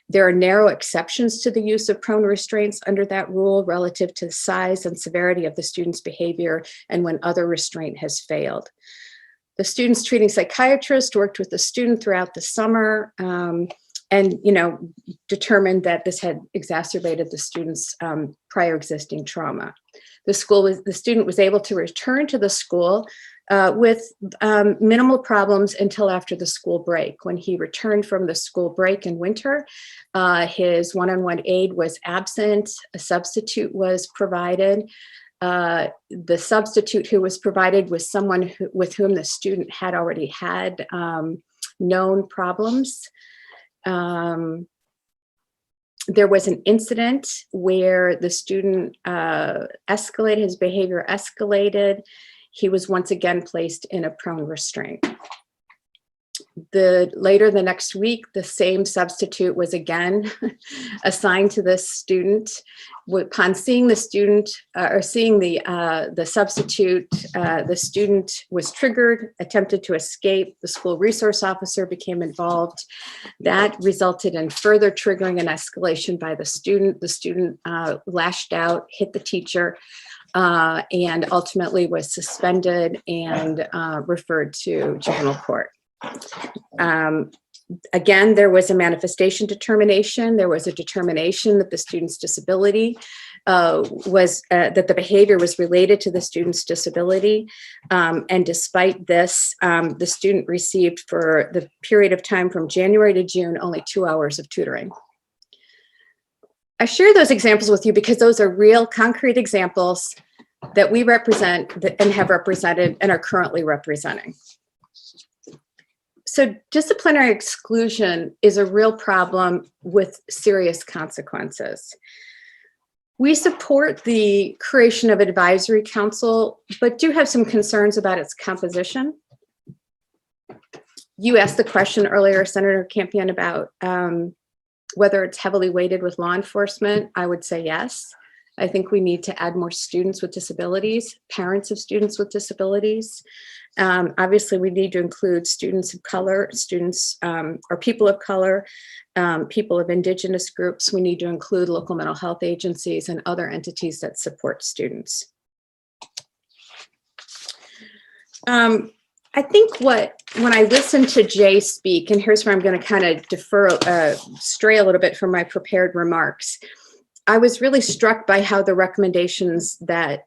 S10: There are narrow exceptions to the use of prone restraints under that rule relative to the size and severity of the student's behavior and when other restraint has failed. The student's treating psychiatrist worked with the student throughout the summer and determined that this had exacerbated the student's prior existing trauma. The student was able to return to the school with minimal problems until after the school break. When he returned from the school break in winter, his one-on-one aid was absent, a substitute was provided. The substitute who was provided was someone with whom the student had already had known problems. There was an incident where the student escalated, his behavior escalated. He was once again placed in a prone restraint. Later the next week, the same substitute was again assigned to this student. Upon seeing the student or seeing the substitute, the student was triggered, attempted to escape. The school resource officer became involved. That resulted in further triggering and escalation by the student. The student lashed out, hit the teacher, and ultimately was suspended and referred to juvenile court. Again, there was a manifestation determination. There was a determination that the student's disability that the behavior was related to the student's disability. And despite this, the student received for the period of time from January to June, only 2 hours of tutoring. I share those examples with you because those are real concrete examples that we represent and have represented and are currently representing. So disciplinary exclusion is a real problem with serious consequences. We support the creation of an advisory council, but do have some concerns about its composition. You asked the question earlier, Senator Campion, about whether it's heavily weighted with law enforcement. I would say yes. I think we need to add more students with disabilities, parents of students with disabilities. Obviously, we need to include students of color, students or people of color, people of indigenous groups. We need to include local mental health agencies and other entities that support students. I think when I listen to Jay speak, and here's where I'm going to kind of stray a little bit from my prepared remarks. I was really struck by how the recommendations that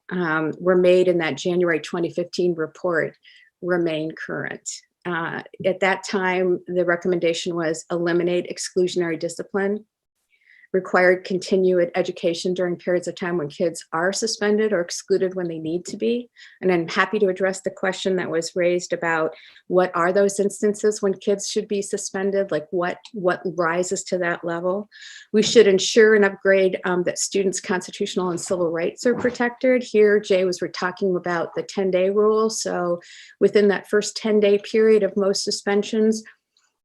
S10: were made in that January 2015 report remain current. At that time, the recommendation was eliminate exclusionary discipline, required continued education during periods of time when kids are suspended or excluded when they need to be. And I'm happy to address the question that was raised about what are those instances when kids should be suspended, like what rises to that level. We should ensure and upgrade that students' constitutional and civil rights are protected. Here, Jay was talking about the 10-day rule. So within that first 10-day period of most suspensions,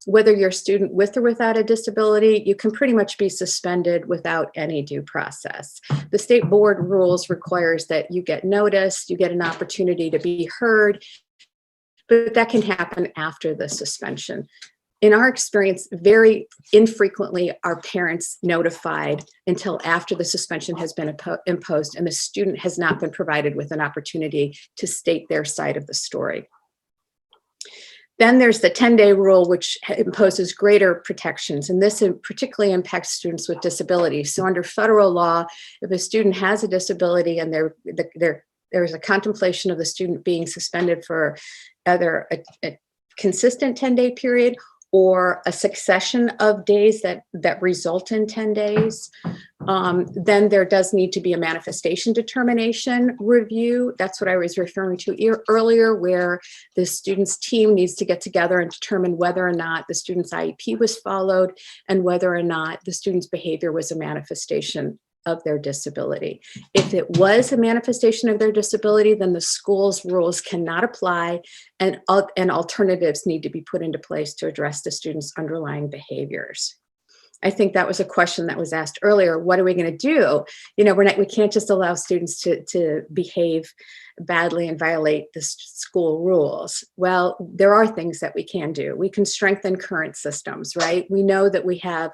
S10: whether you're a student with or without a disability, you can pretty much be suspended without any due process. The state board rules requires that you get notice, you get an opportunity to be heard, but that can happen after the suspension. In our experience, very infrequently are parents notified until after the suspension has been imposed and the student has not been provided with an opportunity to state their side of the story. Then there's the 10-day rule, which imposes greater protections, and this particularly impacts students with disabilities. So under federal law, if a student has a disability and there's a contemplation of the student being suspended for either a consistent 10-day period or a succession of days that result in 10 days, then there does need to be a manifestation determination review. That's what I was referring to earlier, where the student's team needs to get together and determine whether or not the student's IEP was followed and whether or not the student's behavior was a manifestation of their disability. If it was a manifestation of their disability, then the school's rules cannot apply and alternatives need to be put into place to address the student's underlying behaviors. I think that was a question that was asked earlier. What are we going to do? You know, we can't just allow students to behave badly and violate the school rules. Well, there are things that we can do. We can strengthen current systems, right? We know that we have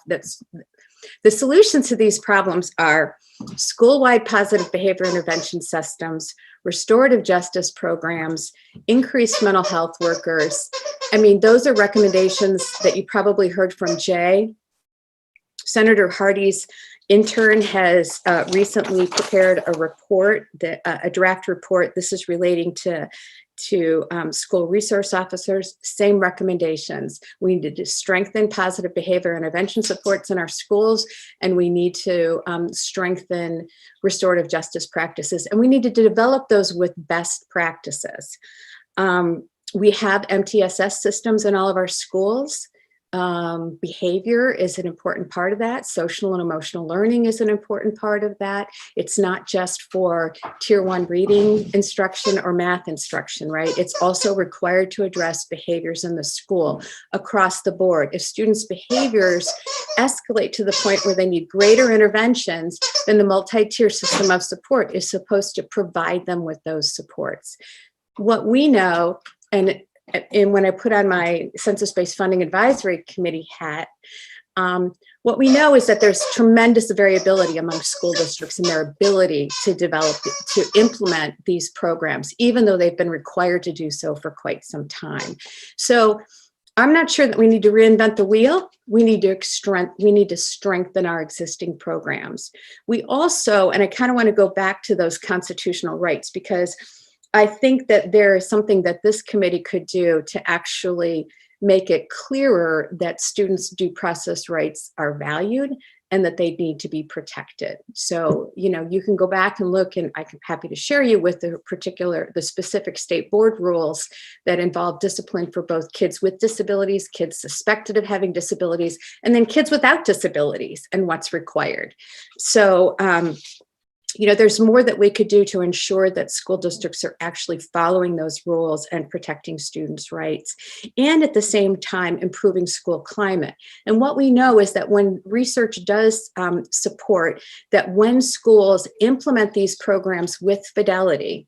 S10: the solutions to these problems are school-wide positive behavior intervention systems, restorative justice programs, increased mental health workers. I mean, those are recommendations that you probably heard from Jay. Senator Hardy's intern has recently prepared a report, a draft report. This is relating to school resource officers. Same recommendations. We need to strengthen positive behavior intervention supports in our schools, and we need to strengthen restorative justice practices, and we need to develop those with best practices. We have MTSS systems in all of our schools. Behavior is an important part of that. Social and emotional learning is an important part of that. It's not just for tier 1 reading instruction or math instruction, right? It's also required to address behaviors in the school across the board. If students' behaviors escalate to the point where they need greater interventions, then the multi-tier system of support is supposed to provide them with those supports. What we know, and when I put on my census-based funding advisory committee hat, what we know is that there's tremendous variability among school districts in their ability to implement these programs, even though they've been required to do so for quite some time. So I'm not sure that we need to reinvent the wheel. We need to strengthen our existing programs. We also, and I kind of want to go back to those constitutional rights, because I think that there is something that this committee could do to actually make it clearer that students' due process rights are valued and that they need to be protected. So, you can go back and look, and I'm happy to share you with the specific state board rules that involve discipline for both kids with disabilities, kids suspected of having disabilities, and then kids without disabilities and what's required. So, there's more that we could do to ensure that school districts are actually following those rules and protecting students' rights, and at the same time improving school climate. And what we know is that when research does support that when schools implement these programs with fidelity,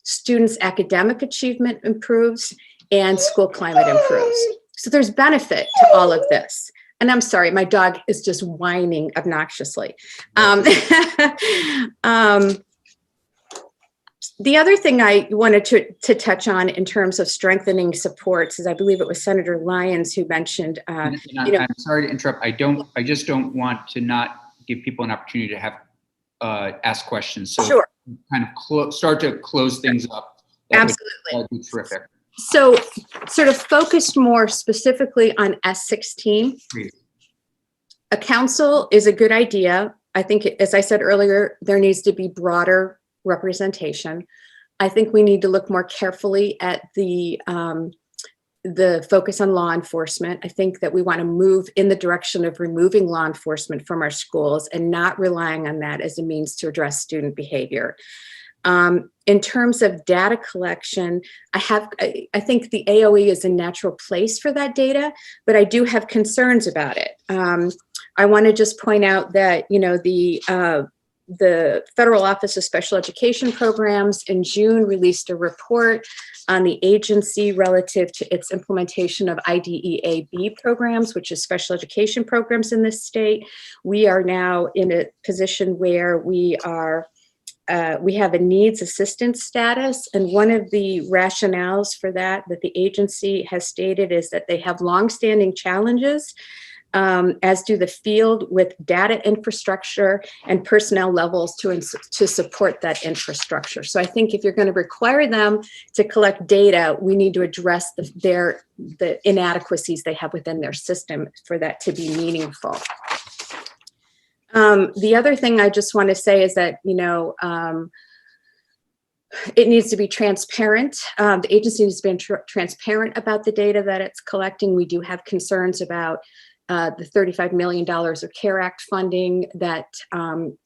S10: students' academic achievement improves and school climate improves. So there's benefit to all of this. And I'm sorry, my dog is just whining obnoxiously. The other thing I wanted to touch on in terms of strengthening supports is, I believe it was Senator Lyons who mentioned.
S1: I'm sorry to interrupt. I just don't want to not give people an opportunity to have ask questions. So
S10: sure.
S1: Kind of start to close things up.
S10: Absolutely.
S1: That'd be terrific.
S10: So sort of focused more specifically on S16, a council is a good idea. I think, as I said earlier, there needs to be broader representation. I think we need to look more carefully at the focus on law enforcement. I think that we want to move in the direction of removing law enforcement from our schools and not relying on that as a means to address student behavior. In terms of data collection, I think the AOE is a natural place for that data, but I do have concerns about it. I want to just point out that, the Federal Office of Special Education Programs in June released a report on the agency relative to its implementation of IDEA-B programs, which is special education programs in this state. We are now in a position where we have a needs assistance status, and one of the rationales for that the agency has stated is that they have longstanding challenges, as do the field, with data infrastructure and personnel levels to support that infrastructure. So I think if you're going to require them to collect data, we need to address the inadequacies they have within their system for that to be meaningful. The other thing I just want to say is that, it needs to be transparent. The agency needs to be transparent about the data that it's collecting. We do have concerns about the $35 million of CARE Act funding that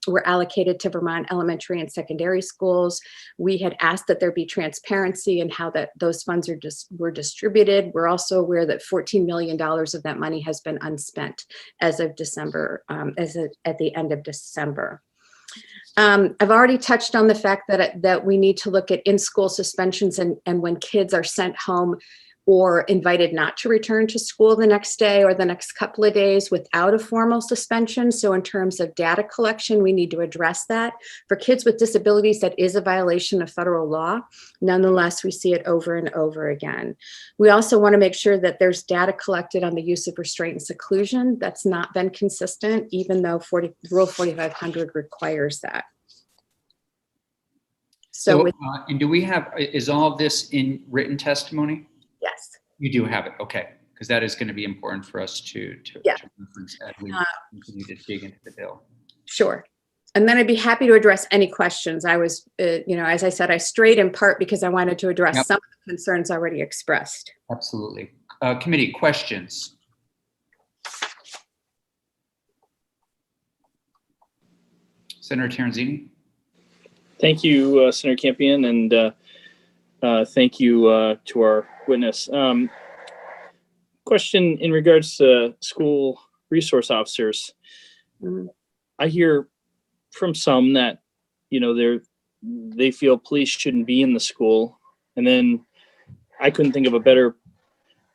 S10: were allocated to Vermont elementary and secondary schools. We had asked that there be transparency in how those funds were distributed. We're also aware that $14 million of that money has been unspent as of December, at the end of December. I've already touched on the fact that we need to look at in-school suspensions and when kids are sent home or invited not to return to school the next day or the next couple of days without a formal suspension. So in terms of data collection, we need to address that. For kids with disabilities, that is a violation of federal law. Nonetheless, we see it over and over again. We also want to make sure that there's data collected on the use of restraint and seclusion. That's not been consistent, even though Rule 4500 requires that. So
S1: and do we have, is all of this in written testimony?
S10: yes.
S1: You do have it, okay, because that is going to be important for us to
S10: Yeah.
S1: reference as we continue to dig into the bill.
S10: Sure. And then I'd be happy to address any questions. I was, as I said, I strayed in part because I wanted to address
S1: Yep.
S10: some of the concerns already expressed.
S1: Absolutely. Committee, questions? Senator Terenzini?
S7: Thank you, Senator Campion, and thank you to our witness. Question in regards to school resource officers.
S10: Mhm.
S7: I hear from some that, they feel police shouldn't be in the school. And then I couldn't think of a better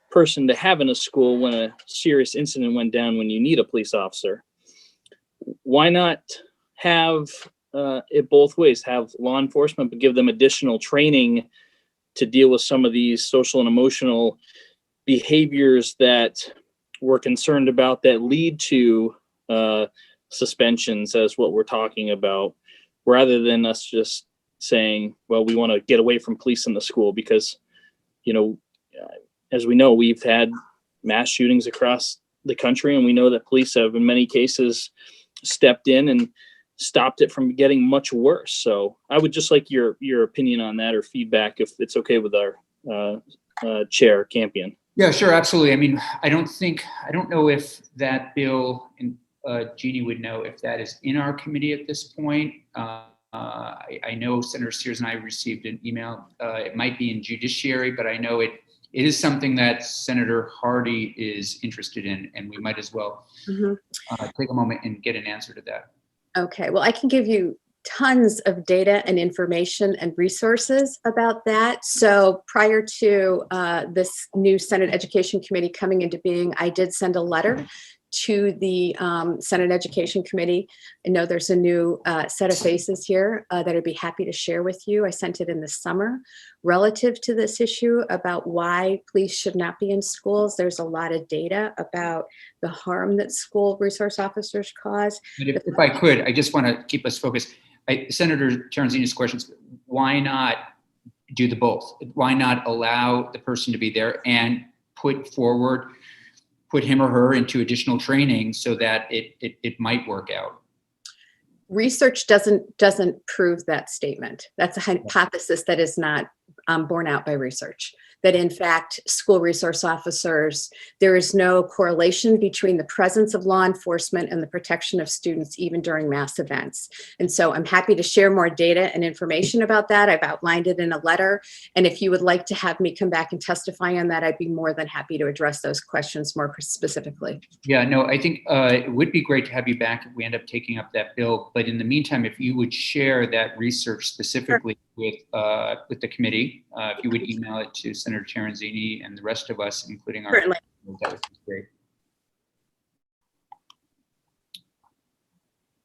S7: person to have in a school when a serious incident went down when you need a police officer. Why not have it both ways? Have law enforcement, but give them additional training to deal with some of these social and emotional behaviors that we're concerned about that lead to suspensions, as what we're talking about, rather than us just saying, well, we want to get away from police in the school because, as we know, we've had mass shootings across the country, and we know that police have in many cases stepped in and stopped it from getting much worse. So I would just like your opinion on that, or feedback, if it's okay with our chair, Campion.
S1: Yeah, sure, absolutely. I mean, I don't know if that bill, and Jeannie would know if that is in our committee at this point. I know Senator Sears and I received an email. It might be in judiciary, but I know it is something that Senator Hardy is interested in, and we might as well take a moment and get an answer to that.
S10: Okay, well, I can give you tons of data and information and resources about that. So prior to this new Senate Education Committee coming into being, I did send a letter to the Senate Education Committee. I know there's a new set of faces here that I'd be happy to share with you. I sent it in the summer relative to this issue about why police should not be in schools. There's a lot of data about the harm that school resource officers cause.
S1: But if I could, I just want to keep us focused. Senator Terenzini's questions, why not do the both? Why not allow the person to be there and put him or her into additional training so that it might work out?
S10: Research doesn't prove that statement. That's a hypothesis that is not borne out by research. That in fact, school resource officers, there is no correlation between the presence of law enforcement and the protection of students, even during mass events. And so I'm happy to share more data and information about that. I've outlined it in a letter. And if you would like to have me come back and testify on that, I'd be more than happy to address those questions more specifically.
S1: Yeah, no, I think it would be great to have you back if we end up taking up that bill. But in the meantime, if you would share that research specifically with the committee, if you would email it to Senator Terenzini and the rest of us, including our,
S10: Certainly.
S1: that would be great.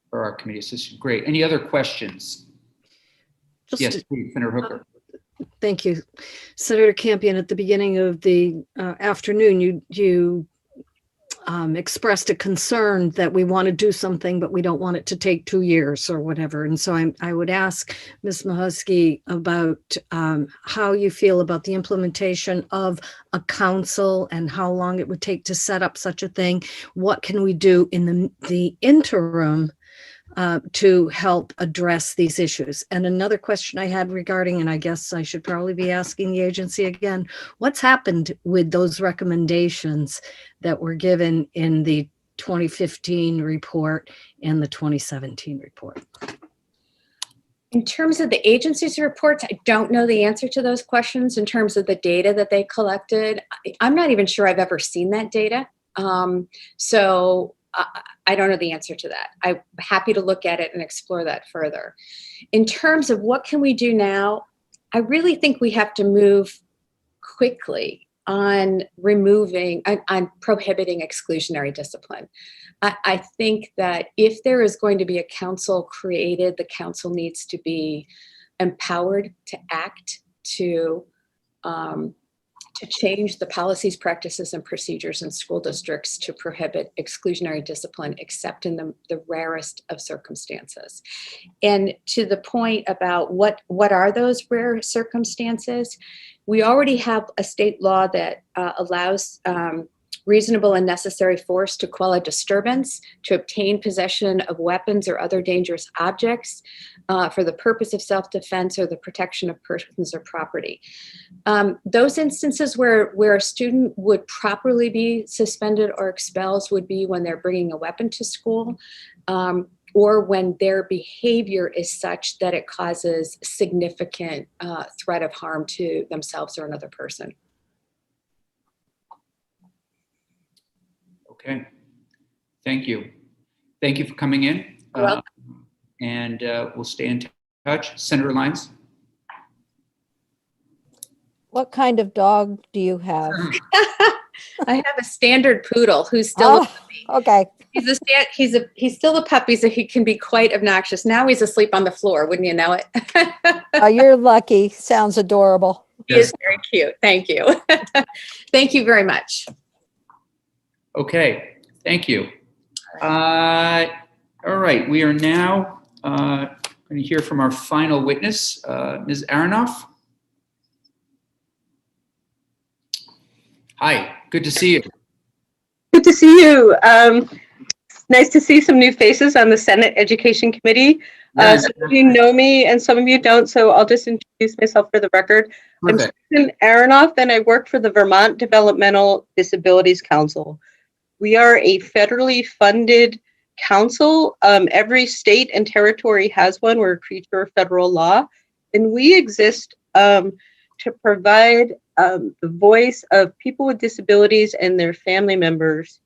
S1: For our committee assistant, great. Any other questions? Yes, please, Senator Hooker.
S9: Thank you. Senator Campion, at the beginning of the afternoon, you expressed a concern that we want to do something, but we don't want it to take 2 years or whatever. And so I would ask Ms. Mahusky about how you feel about the implementation of a council and how long it would take to set up such a thing. What can we do in the interim to help address these issues? And another question I had regarding, and I guess I should probably be asking the agency again, what's happened with those recommendations that were given in the 2015 report and the 2017 report?
S10: In terms of the agency's reports, I don't know the answer to those questions in terms of the data that they collected. I'm not even sure I've ever seen that data. So I don't know the answer to that. I'm happy to look at it and explore that further. In terms of what can we do now, I really think we have to move quickly on prohibiting exclusionary discipline. I think that if there is going to be a council created, the council needs to be empowered to act, to change the policies, practices, and procedures in school districts to prohibit exclusionary discipline, except in the rarest of circumstances. And to the point about what are those rare circumstances, we already have a state law that allows reasonable and necessary force to quell a disturbance, to obtain possession of weapons or other dangerous objects for the purpose of self-defense or the protection of persons or property. Those instances where a student would properly be suspended or expelled would be when they're bringing a weapon to school, or when their behavior is such that it causes significant threat of harm to themselves or another person.
S1: Okay, thank you. Thank you for coming in.
S10: You're welcome.
S1: And we'll stay in touch. Senator Lyons?
S5: What kind of dog do you have?
S10: I have a standard poodle who's still a puppy.
S5: Okay.
S10: He's still a puppy, so he can be quite obnoxious. Now he's asleep on the floor, wouldn't you know it?
S5: You're lucky. Sounds adorable.
S10: He is very cute. Thank you. Thank you very much.
S1: Okay, thank you. All right, we are now going to hear from our final witness, Ms. Aronoff. Hi, good to see you.
S11: Good to see you. Nice to see some new faces on the Senate Education Committee. Some of you know me and some of you don't, so I'll just introduce myself for the record.
S1: Perfect.
S11: I'm Susan Aronoff, and I work for the Vermont Developmental Disabilities Council. We are a federally funded council. Every state and territory has one. We're a creature of federal law, and we exist to provide the voice of people with disabilities and their family members,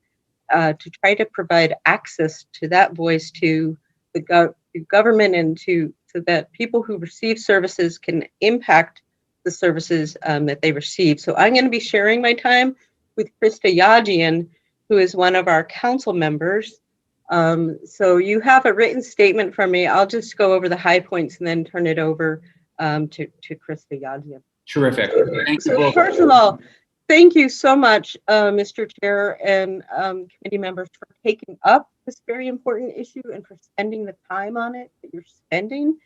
S11: to try to provide access to that voice to the government, and so that people who receive services can impact the services that they receive. So I'm going to be sharing my time with Krista Yajian, who is one of our council members. So you have a written statement from me. I'll just go over the high points and then turn it over to Krista Yajian.
S1: Terrific. Thanks
S11: So
S1: both.
S11: first of all, thank you so much, Mr. Chair and committee members, for taking up this very important issue and for spending the time on it that you're spending.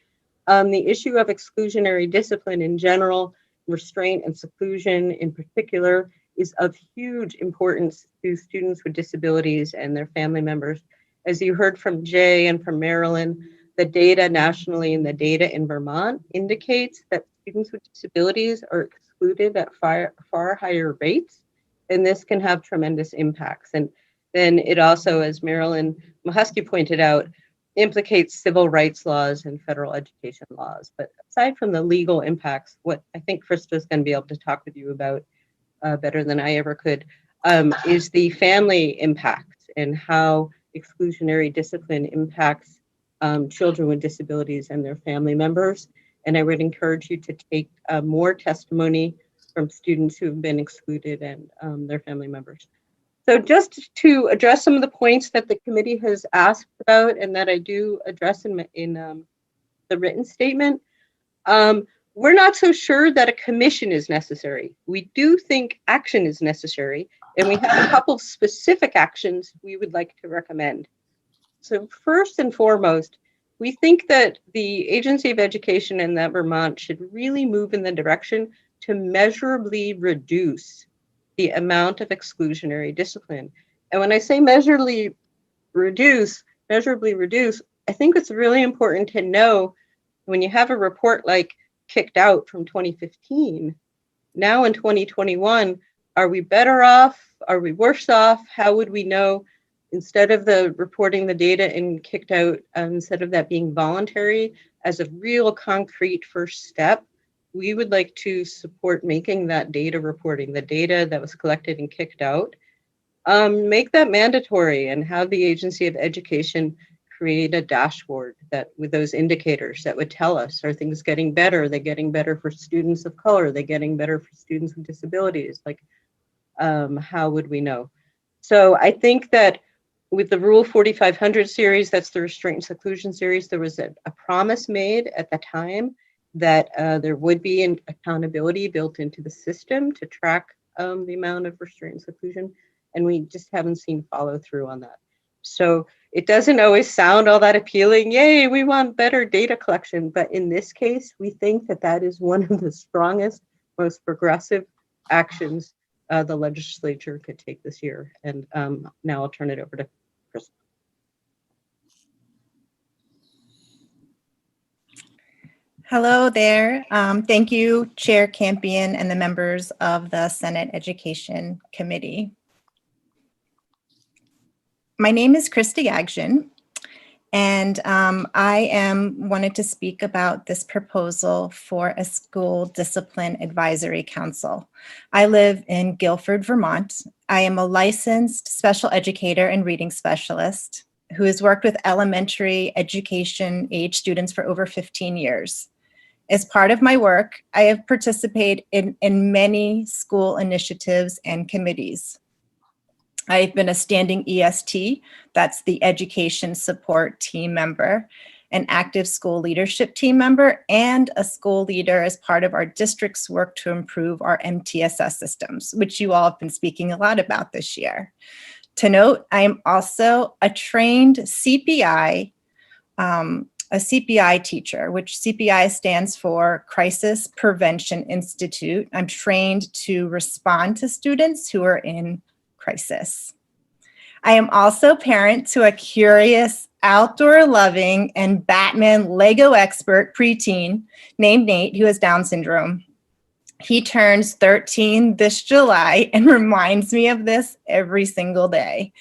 S11: The issue of exclusionary discipline in general, restraint and seclusion in particular, is of huge importance to students with disabilities and their family members. As you heard from Jay and from Marilyn, the data nationally and the data in Vermont indicates that students with disabilities are excluded at far higher rates, and this can have tremendous impacts. And then it also, as Marilyn Mahusky pointed out, implicates civil rights laws and federal education laws. But aside from the legal impacts, what I think Krista is going to be able to talk with you about better than I ever could, is the family impact and how exclusionary discipline impacts children with disabilities and their family members. And I would encourage you to take more testimony from students who have been excluded and their family members. So just to address some of the points that the committee has asked about and that I do address in the written statement, we're not so sure that a commission is necessary. We do think action is necessary, and we have a couple of specific actions we would like to recommend. So first and foremost, we think that the Agency of Education and that Vermont should really move in the direction to measurably reduce the amount of exclusionary discipline. And when I say measurably reduce, I think it's really important to know when you have a report like kicked out from 2015, now in 2021, are we better off? Are we worse off? How would we know? Instead of the reporting the data and kicked out, instead of that being voluntary as a real concrete first step, we would like to support making that data reporting, the data that was collected and kicked out, make that mandatory, and have the Agency of Education create a dashboard that with those indicators that would tell us, are things getting better? Are they getting better for students of color? Are they getting better for students with disabilities? Like, how would we know? So I think that with the Rule 4500 series, that's the restraint and seclusion series, there was a promise made at the time that there would be an accountability built into the system to track the amount of restraint and seclusion, and we just haven't seen follow through on that. So it doesn't always sound all that appealing. Yay, we want better data collection. But in this case, we think that that is one of the strongest, most progressive actions the legislature could take this year. And now I'll turn it over to Chris.
S12: Hello there. Thank you, Chair Campion and the members of the Senate Education Committee. My name is Christy Agjen, and I wanted to speak about this proposal for a school discipline advisory council. I live in Guilford, Vermont. I am a licensed special educator and reading specialist who has worked with elementary education age students for over 15 years. As part of my work, I have participated in many school initiatives and committees. I've been a standing EST, that's the Education Support Team member, an active school leadership team member, and a school leader as part of our district's work to improve our MTSS systems, which you all have been speaking a lot about this year. To note, I am also a trained CPI, a CPI teacher, which CPI stands for Crisis Prevention Institute. I'm trained to respond to students who are in crisis. I am also parent to a curious, outdoor-loving, and Batman Lego expert preteen named Nate, who has Down syndrome. He turns 13 this July and reminds me of this every single day.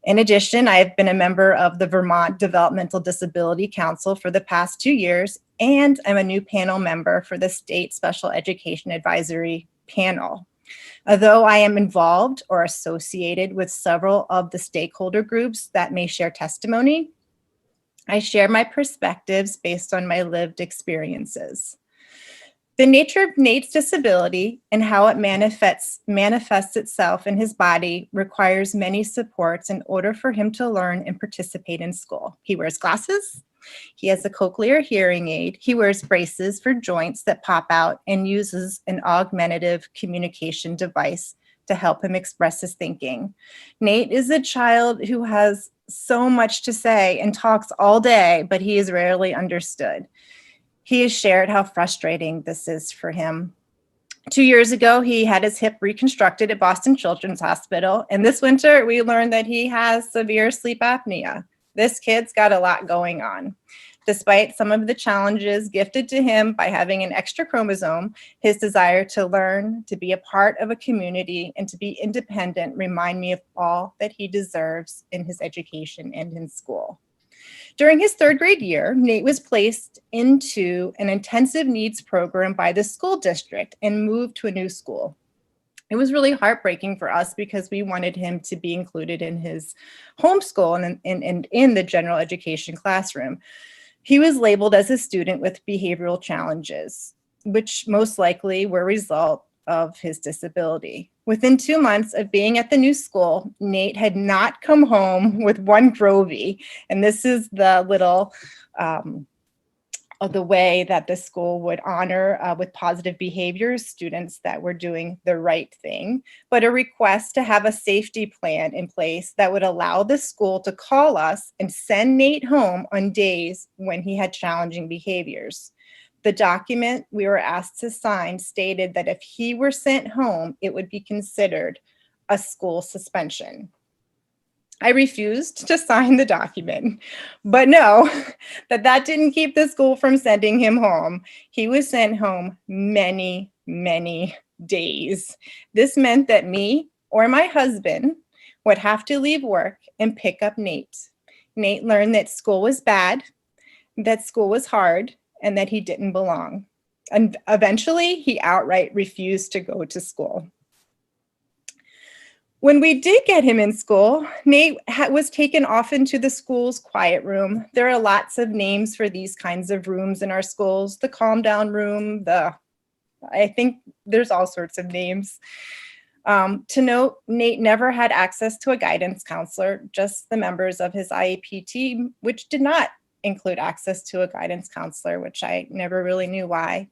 S12: In addition, I have been a member of the Vermont Developmental Disability Council for the past 2 years, and I'm a new panel member for the State Special Education Advisory Panel. Although I am involved or associated with several of the stakeholder groups that may share testimony, I share my perspectives based on my lived experiences. The nature of Nate's disability and how it manifests itself in his body requires many supports in order for him to learn and participate in school. He wears glasses, he has a cochlear hearing aid, he wears braces for joints that pop out, and uses an augmentative communication device to help him express his thinking. Nate is a child who has so much to say and talks all day, but he is rarely understood. He has shared how frustrating this is for him. 2 years ago, he had his hip reconstructed at Boston Children's Hospital, and this winter we learned that he has severe sleep apnea. This kid's got a lot going on. Despite some of the challenges gifted to him by having an extra chromosome, his desire to learn, to be a part of a community, and to be independent remind me of all that he deserves in his education and in school. During his third grade year, Nate was placed into an intensive needs program by the school district and moved to a new school. It was really heartbreaking for us because we wanted him to be included in his homeschool and in the general education classroom. He was labeled as a student with behavioral challenges, which most likely were a result of his disability. Within 2 months of being at the new school, Nate had not come home with one Grovey. And this is the little, of the way that the school would honor with positive behaviors students that were doing the right thing, but a request to have a safety plan in place that would allow the school to call us and send Nate home on days when he had challenging behaviors. The document we were asked to sign stated that if he were sent home, it would be considered a school suspension. I refused to sign the document, but know that didn't keep the school from sending him home. He was sent home many, many days. This meant that me or my husband would have to leave work and pick up Nate. Nate learned that school was bad, that school was hard, and that he didn't belong. And eventually, he outright refused to go to school. When we did get him in school, Nate was taken often to the school's quiet room. There are lots of names for these kinds of rooms in our schools. The calm down room, I think there's all sorts of names. To note, Nate never had access to a guidance counselor, just the members of his IEP team, which did not include access to a guidance counselor, which I never really knew why.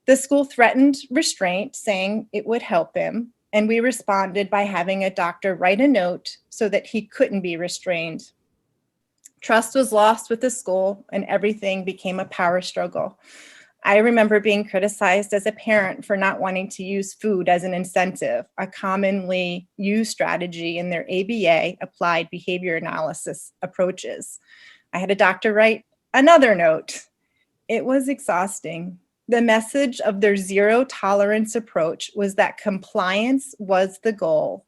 S12: The school threatened restraint, saying it would help him, and we responded by having a doctor write a note so that he couldn't be restrained. Trust was lost with the school, and everything became a power struggle. I remember being criticized as a parent for not wanting to use food as an incentive, a commonly used strategy in their ABA, applied behavior analysis approaches. I had a doctor write another note. It was exhausting. The message of their zero tolerance approach was that compliance was the goal,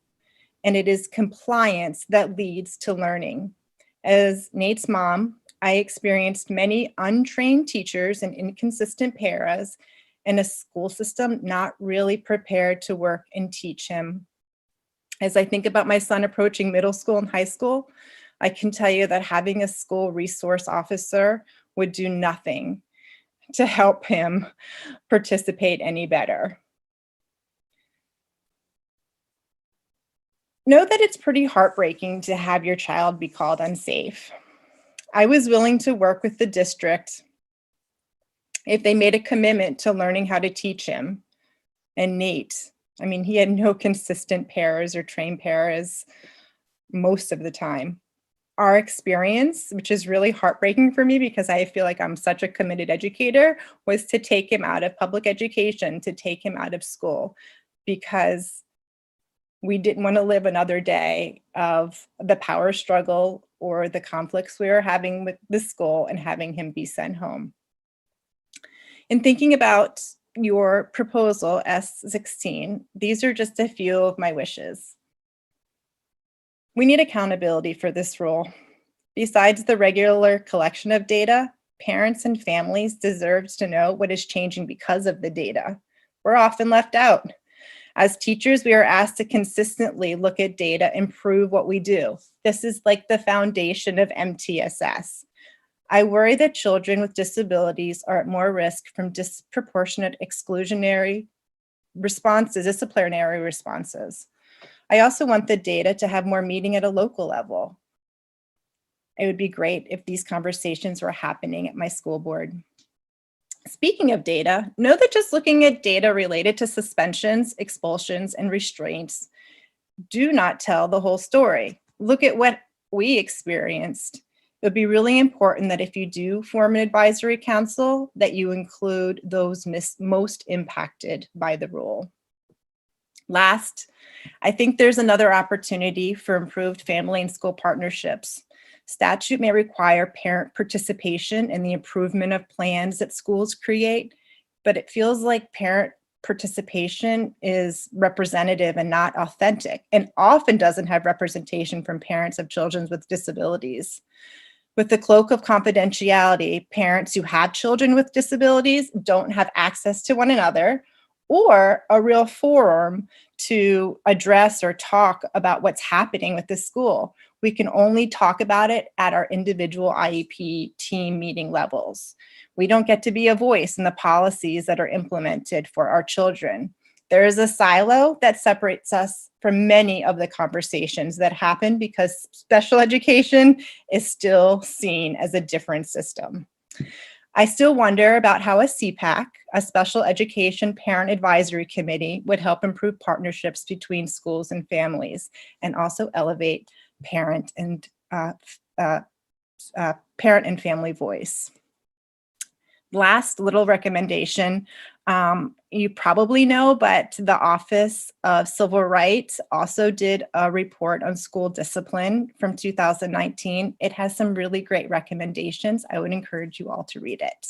S12: and it is compliance that leads to learning. As Nate's mom, I experienced many untrained teachers and inconsistent paras, and a school system not really prepared to work and teach him. As I think about my son approaching middle school and high school, I can tell you that having a school resource officer would do nothing to help him participate any better. Know that it's pretty heartbreaking to have your child be called unsafe. I was willing to work with the district if they made a commitment to learning how to teach him. And Nate, I mean, he had no consistent paras or trained paras most of the time. Our experience, which is really heartbreaking for me because I feel like I'm such a committed educator, was to take him out of public education, to take him out of school, because we didn't want to live another day of the power struggle or the conflicts we were having with the school and having him be sent home. In thinking about your proposal, S16, these are just a few of my wishes. We need accountability for this rule. Besides the regular collection of data, parents and families deserve to know what is changing because of the data. We're often left out. As teachers, we are asked to consistently look at data and prove what we do. This is like the foundation of MTSS. I worry that children with disabilities are at more risk from disproportionate exclusionary responses, disciplinary responses. I also want the data to have more meaning at a local level. It would be great if these conversations were happening at my school board. Speaking of data, know that just looking at data related to suspensions, expulsions, and restraints do not tell the whole story. Look at what we experienced. It would be really important that if you do form an advisory council, that you include those most impacted by the rule. Last, I think there's another opportunity for improved family and school partnerships. Statute may require parent participation in the improvement of plans that schools create, but it feels like parent participation is representative and not authentic, and often doesn't have representation from parents of children with disabilities. With the cloak of confidentiality, parents who have children with disabilities don't have access to one another or a real forum to address or talk about what's happening with the school. We can only talk about it at our individual IEP team meeting levels. We don't get to be a voice in the policies that are implemented for our children. There is a silo that separates us from many of the conversations that happen because special education is still seen as a different system. I still wonder about how a CPAC, a special education parent advisory committee, would help improve partnerships between schools and families and also elevate parent and family voice. Last little recommendation, you probably know, but the Office of Civil Rights also did a report on school discipline from 2019. It has some really great recommendations. I would encourage you all to read it.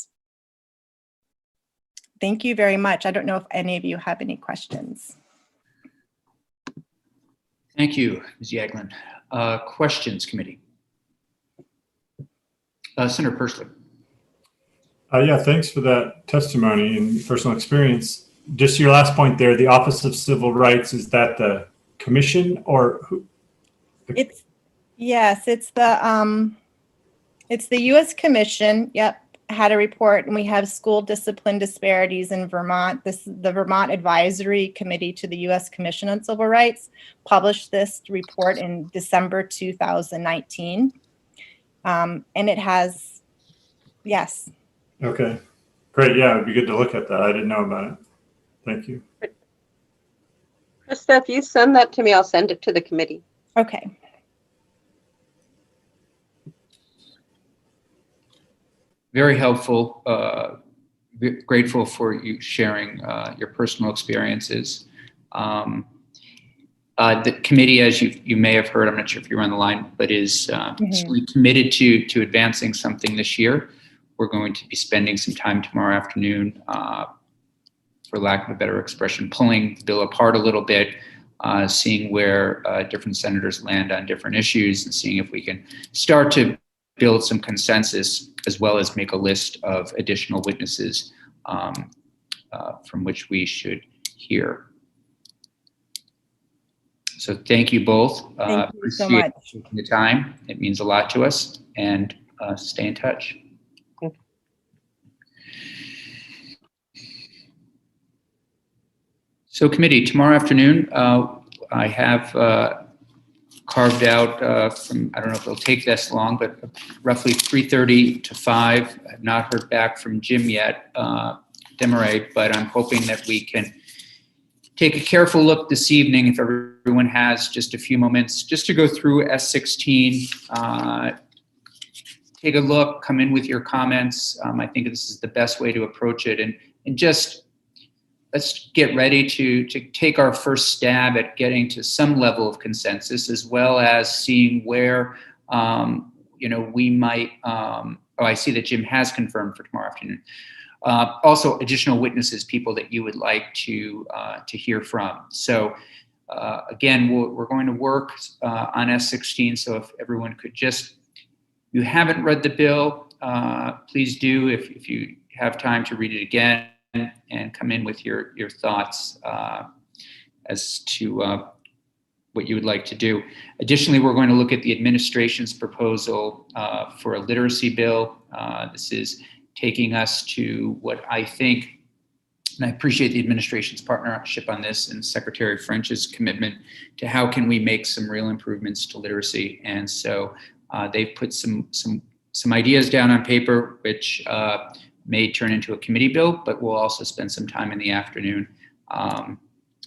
S12: Thank you very much. I don't know if any of you have any questions.
S1: Thank you, Ms. Yaglin. Questions, committee? Senator Persley.
S4: Yeah, thanks for that testimony and personal experience. Just your last point there, the Office of Civil Rights, is that the commission or who?
S12: It's the U.S. Commission. Yep, had a report, and we have school discipline disparities in Vermont. The Vermont Advisory Committee to the U.S. Commission on Civil Rights published this report in December 2019. And it has, yes.
S4: Okay, great. Yeah, it'd be good to look at that. I didn't know about it. Thank you.
S11: Krista, if you send that to me, I'll send it to the committee.
S12: Okay.
S1: Very helpful. Grateful for you sharing your personal experiences. The committee, as you may have heard, I'm not sure if you're on the line, but is certainly committed to advancing something this year. We're going to be spending some time tomorrow afternoon, for lack of a better expression, pulling the bill apart a little bit, seeing where different senators land on different issues, and seeing if we can start to build some consensus, as well as make a list of additional witnesses from which we should hear. So thank you both.
S12: Thank you so much.
S1: Taking the time. It means a lot to us, and stay in touch. So committee, tomorrow afternoon, I have carved out from, I don't know if it'll take this long, but roughly 3:30 to 5. I've not heard back from Jim yet, Demaray, but I'm hoping that we can take a careful look this evening, if everyone has just a few moments, just to go through S16, take a look, come in with your comments. I think this is the best way to approach it, and just let's get ready to take our first stab at getting to some level of consensus, as well as seeing where we might. I see that Jim has confirmed for tomorrow afternoon. Also, additional witnesses, people that you would like to hear from. So again, we're going to work on S16. So if everyone could just, you haven't read the bill, please do. If you have time to read it again, and come in with your thoughts as to what you would like to do. Additionally, we're going to look at the administration's proposal for a literacy bill. This is taking us to what I think, and I appreciate the administration's partnership on this and Secretary French's commitment to how can we make some real improvements to literacy. And so they've put some ideas down on paper, which may turn into a committee bill, but we'll also spend some time in the afternoon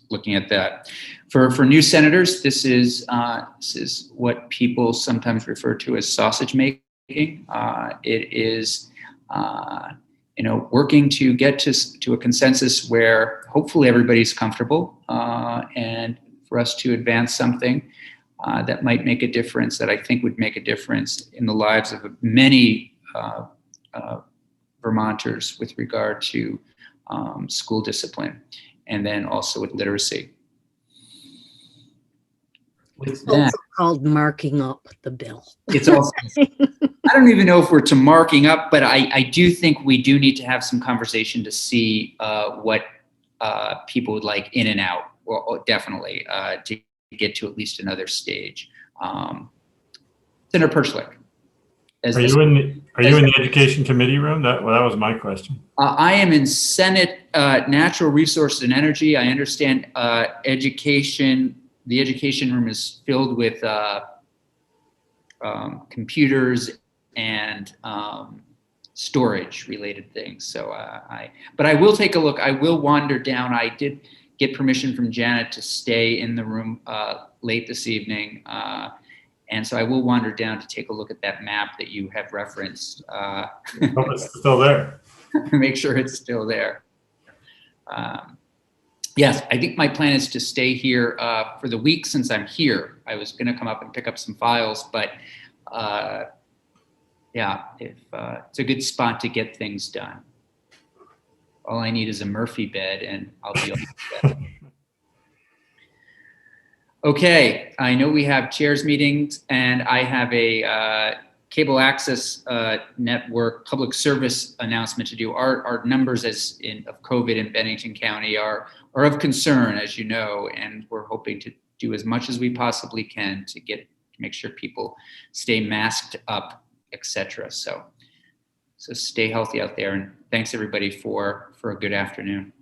S1: looking at that. For new senators, this is what people sometimes refer to as sausage making. It is working to get to a consensus where hopefully everybody's comfortable, and for us to advance something that might make a difference, that I think would make a difference in the lives of many Vermonters with regard to school discipline, and then also with literacy.
S9: It's also called marking up the bill.
S1: It's also, I don't even know if we're to marking up, but I do think we do need to have some conversation to see what people would like in and out, or definitely to get to at least another stage. Senator Perchlik.
S4: Are you in the Education Committee room? That was my question.
S1: I am in Senate Natural Resources and Energy. I understand education. The education room is filled with computers and storage related things. So but I will take a look. I will wander down. I did get permission from Janet to stay in the room late this evening. And so I will wander down to take a look at that map that you have referenced.
S4: Hope it's still there.
S1: Make sure it's still there. Yes, I think my plan is to stay here for the week since I'm here. I was going to come up and pick up some files, but yeah, if it's a good spot to get things done. All I need is a Murphy bed, and I'll be all set. Okay, I know we have chairs meetings, and I have a cable access network public service announcement to do. Our numbers of COVID in Bennington County are of concern, as you know, and we're hoping to do as much as we possibly can to make sure people stay masked up, etc. So So stay healthy out there, and thanks everybody for a good afternoon.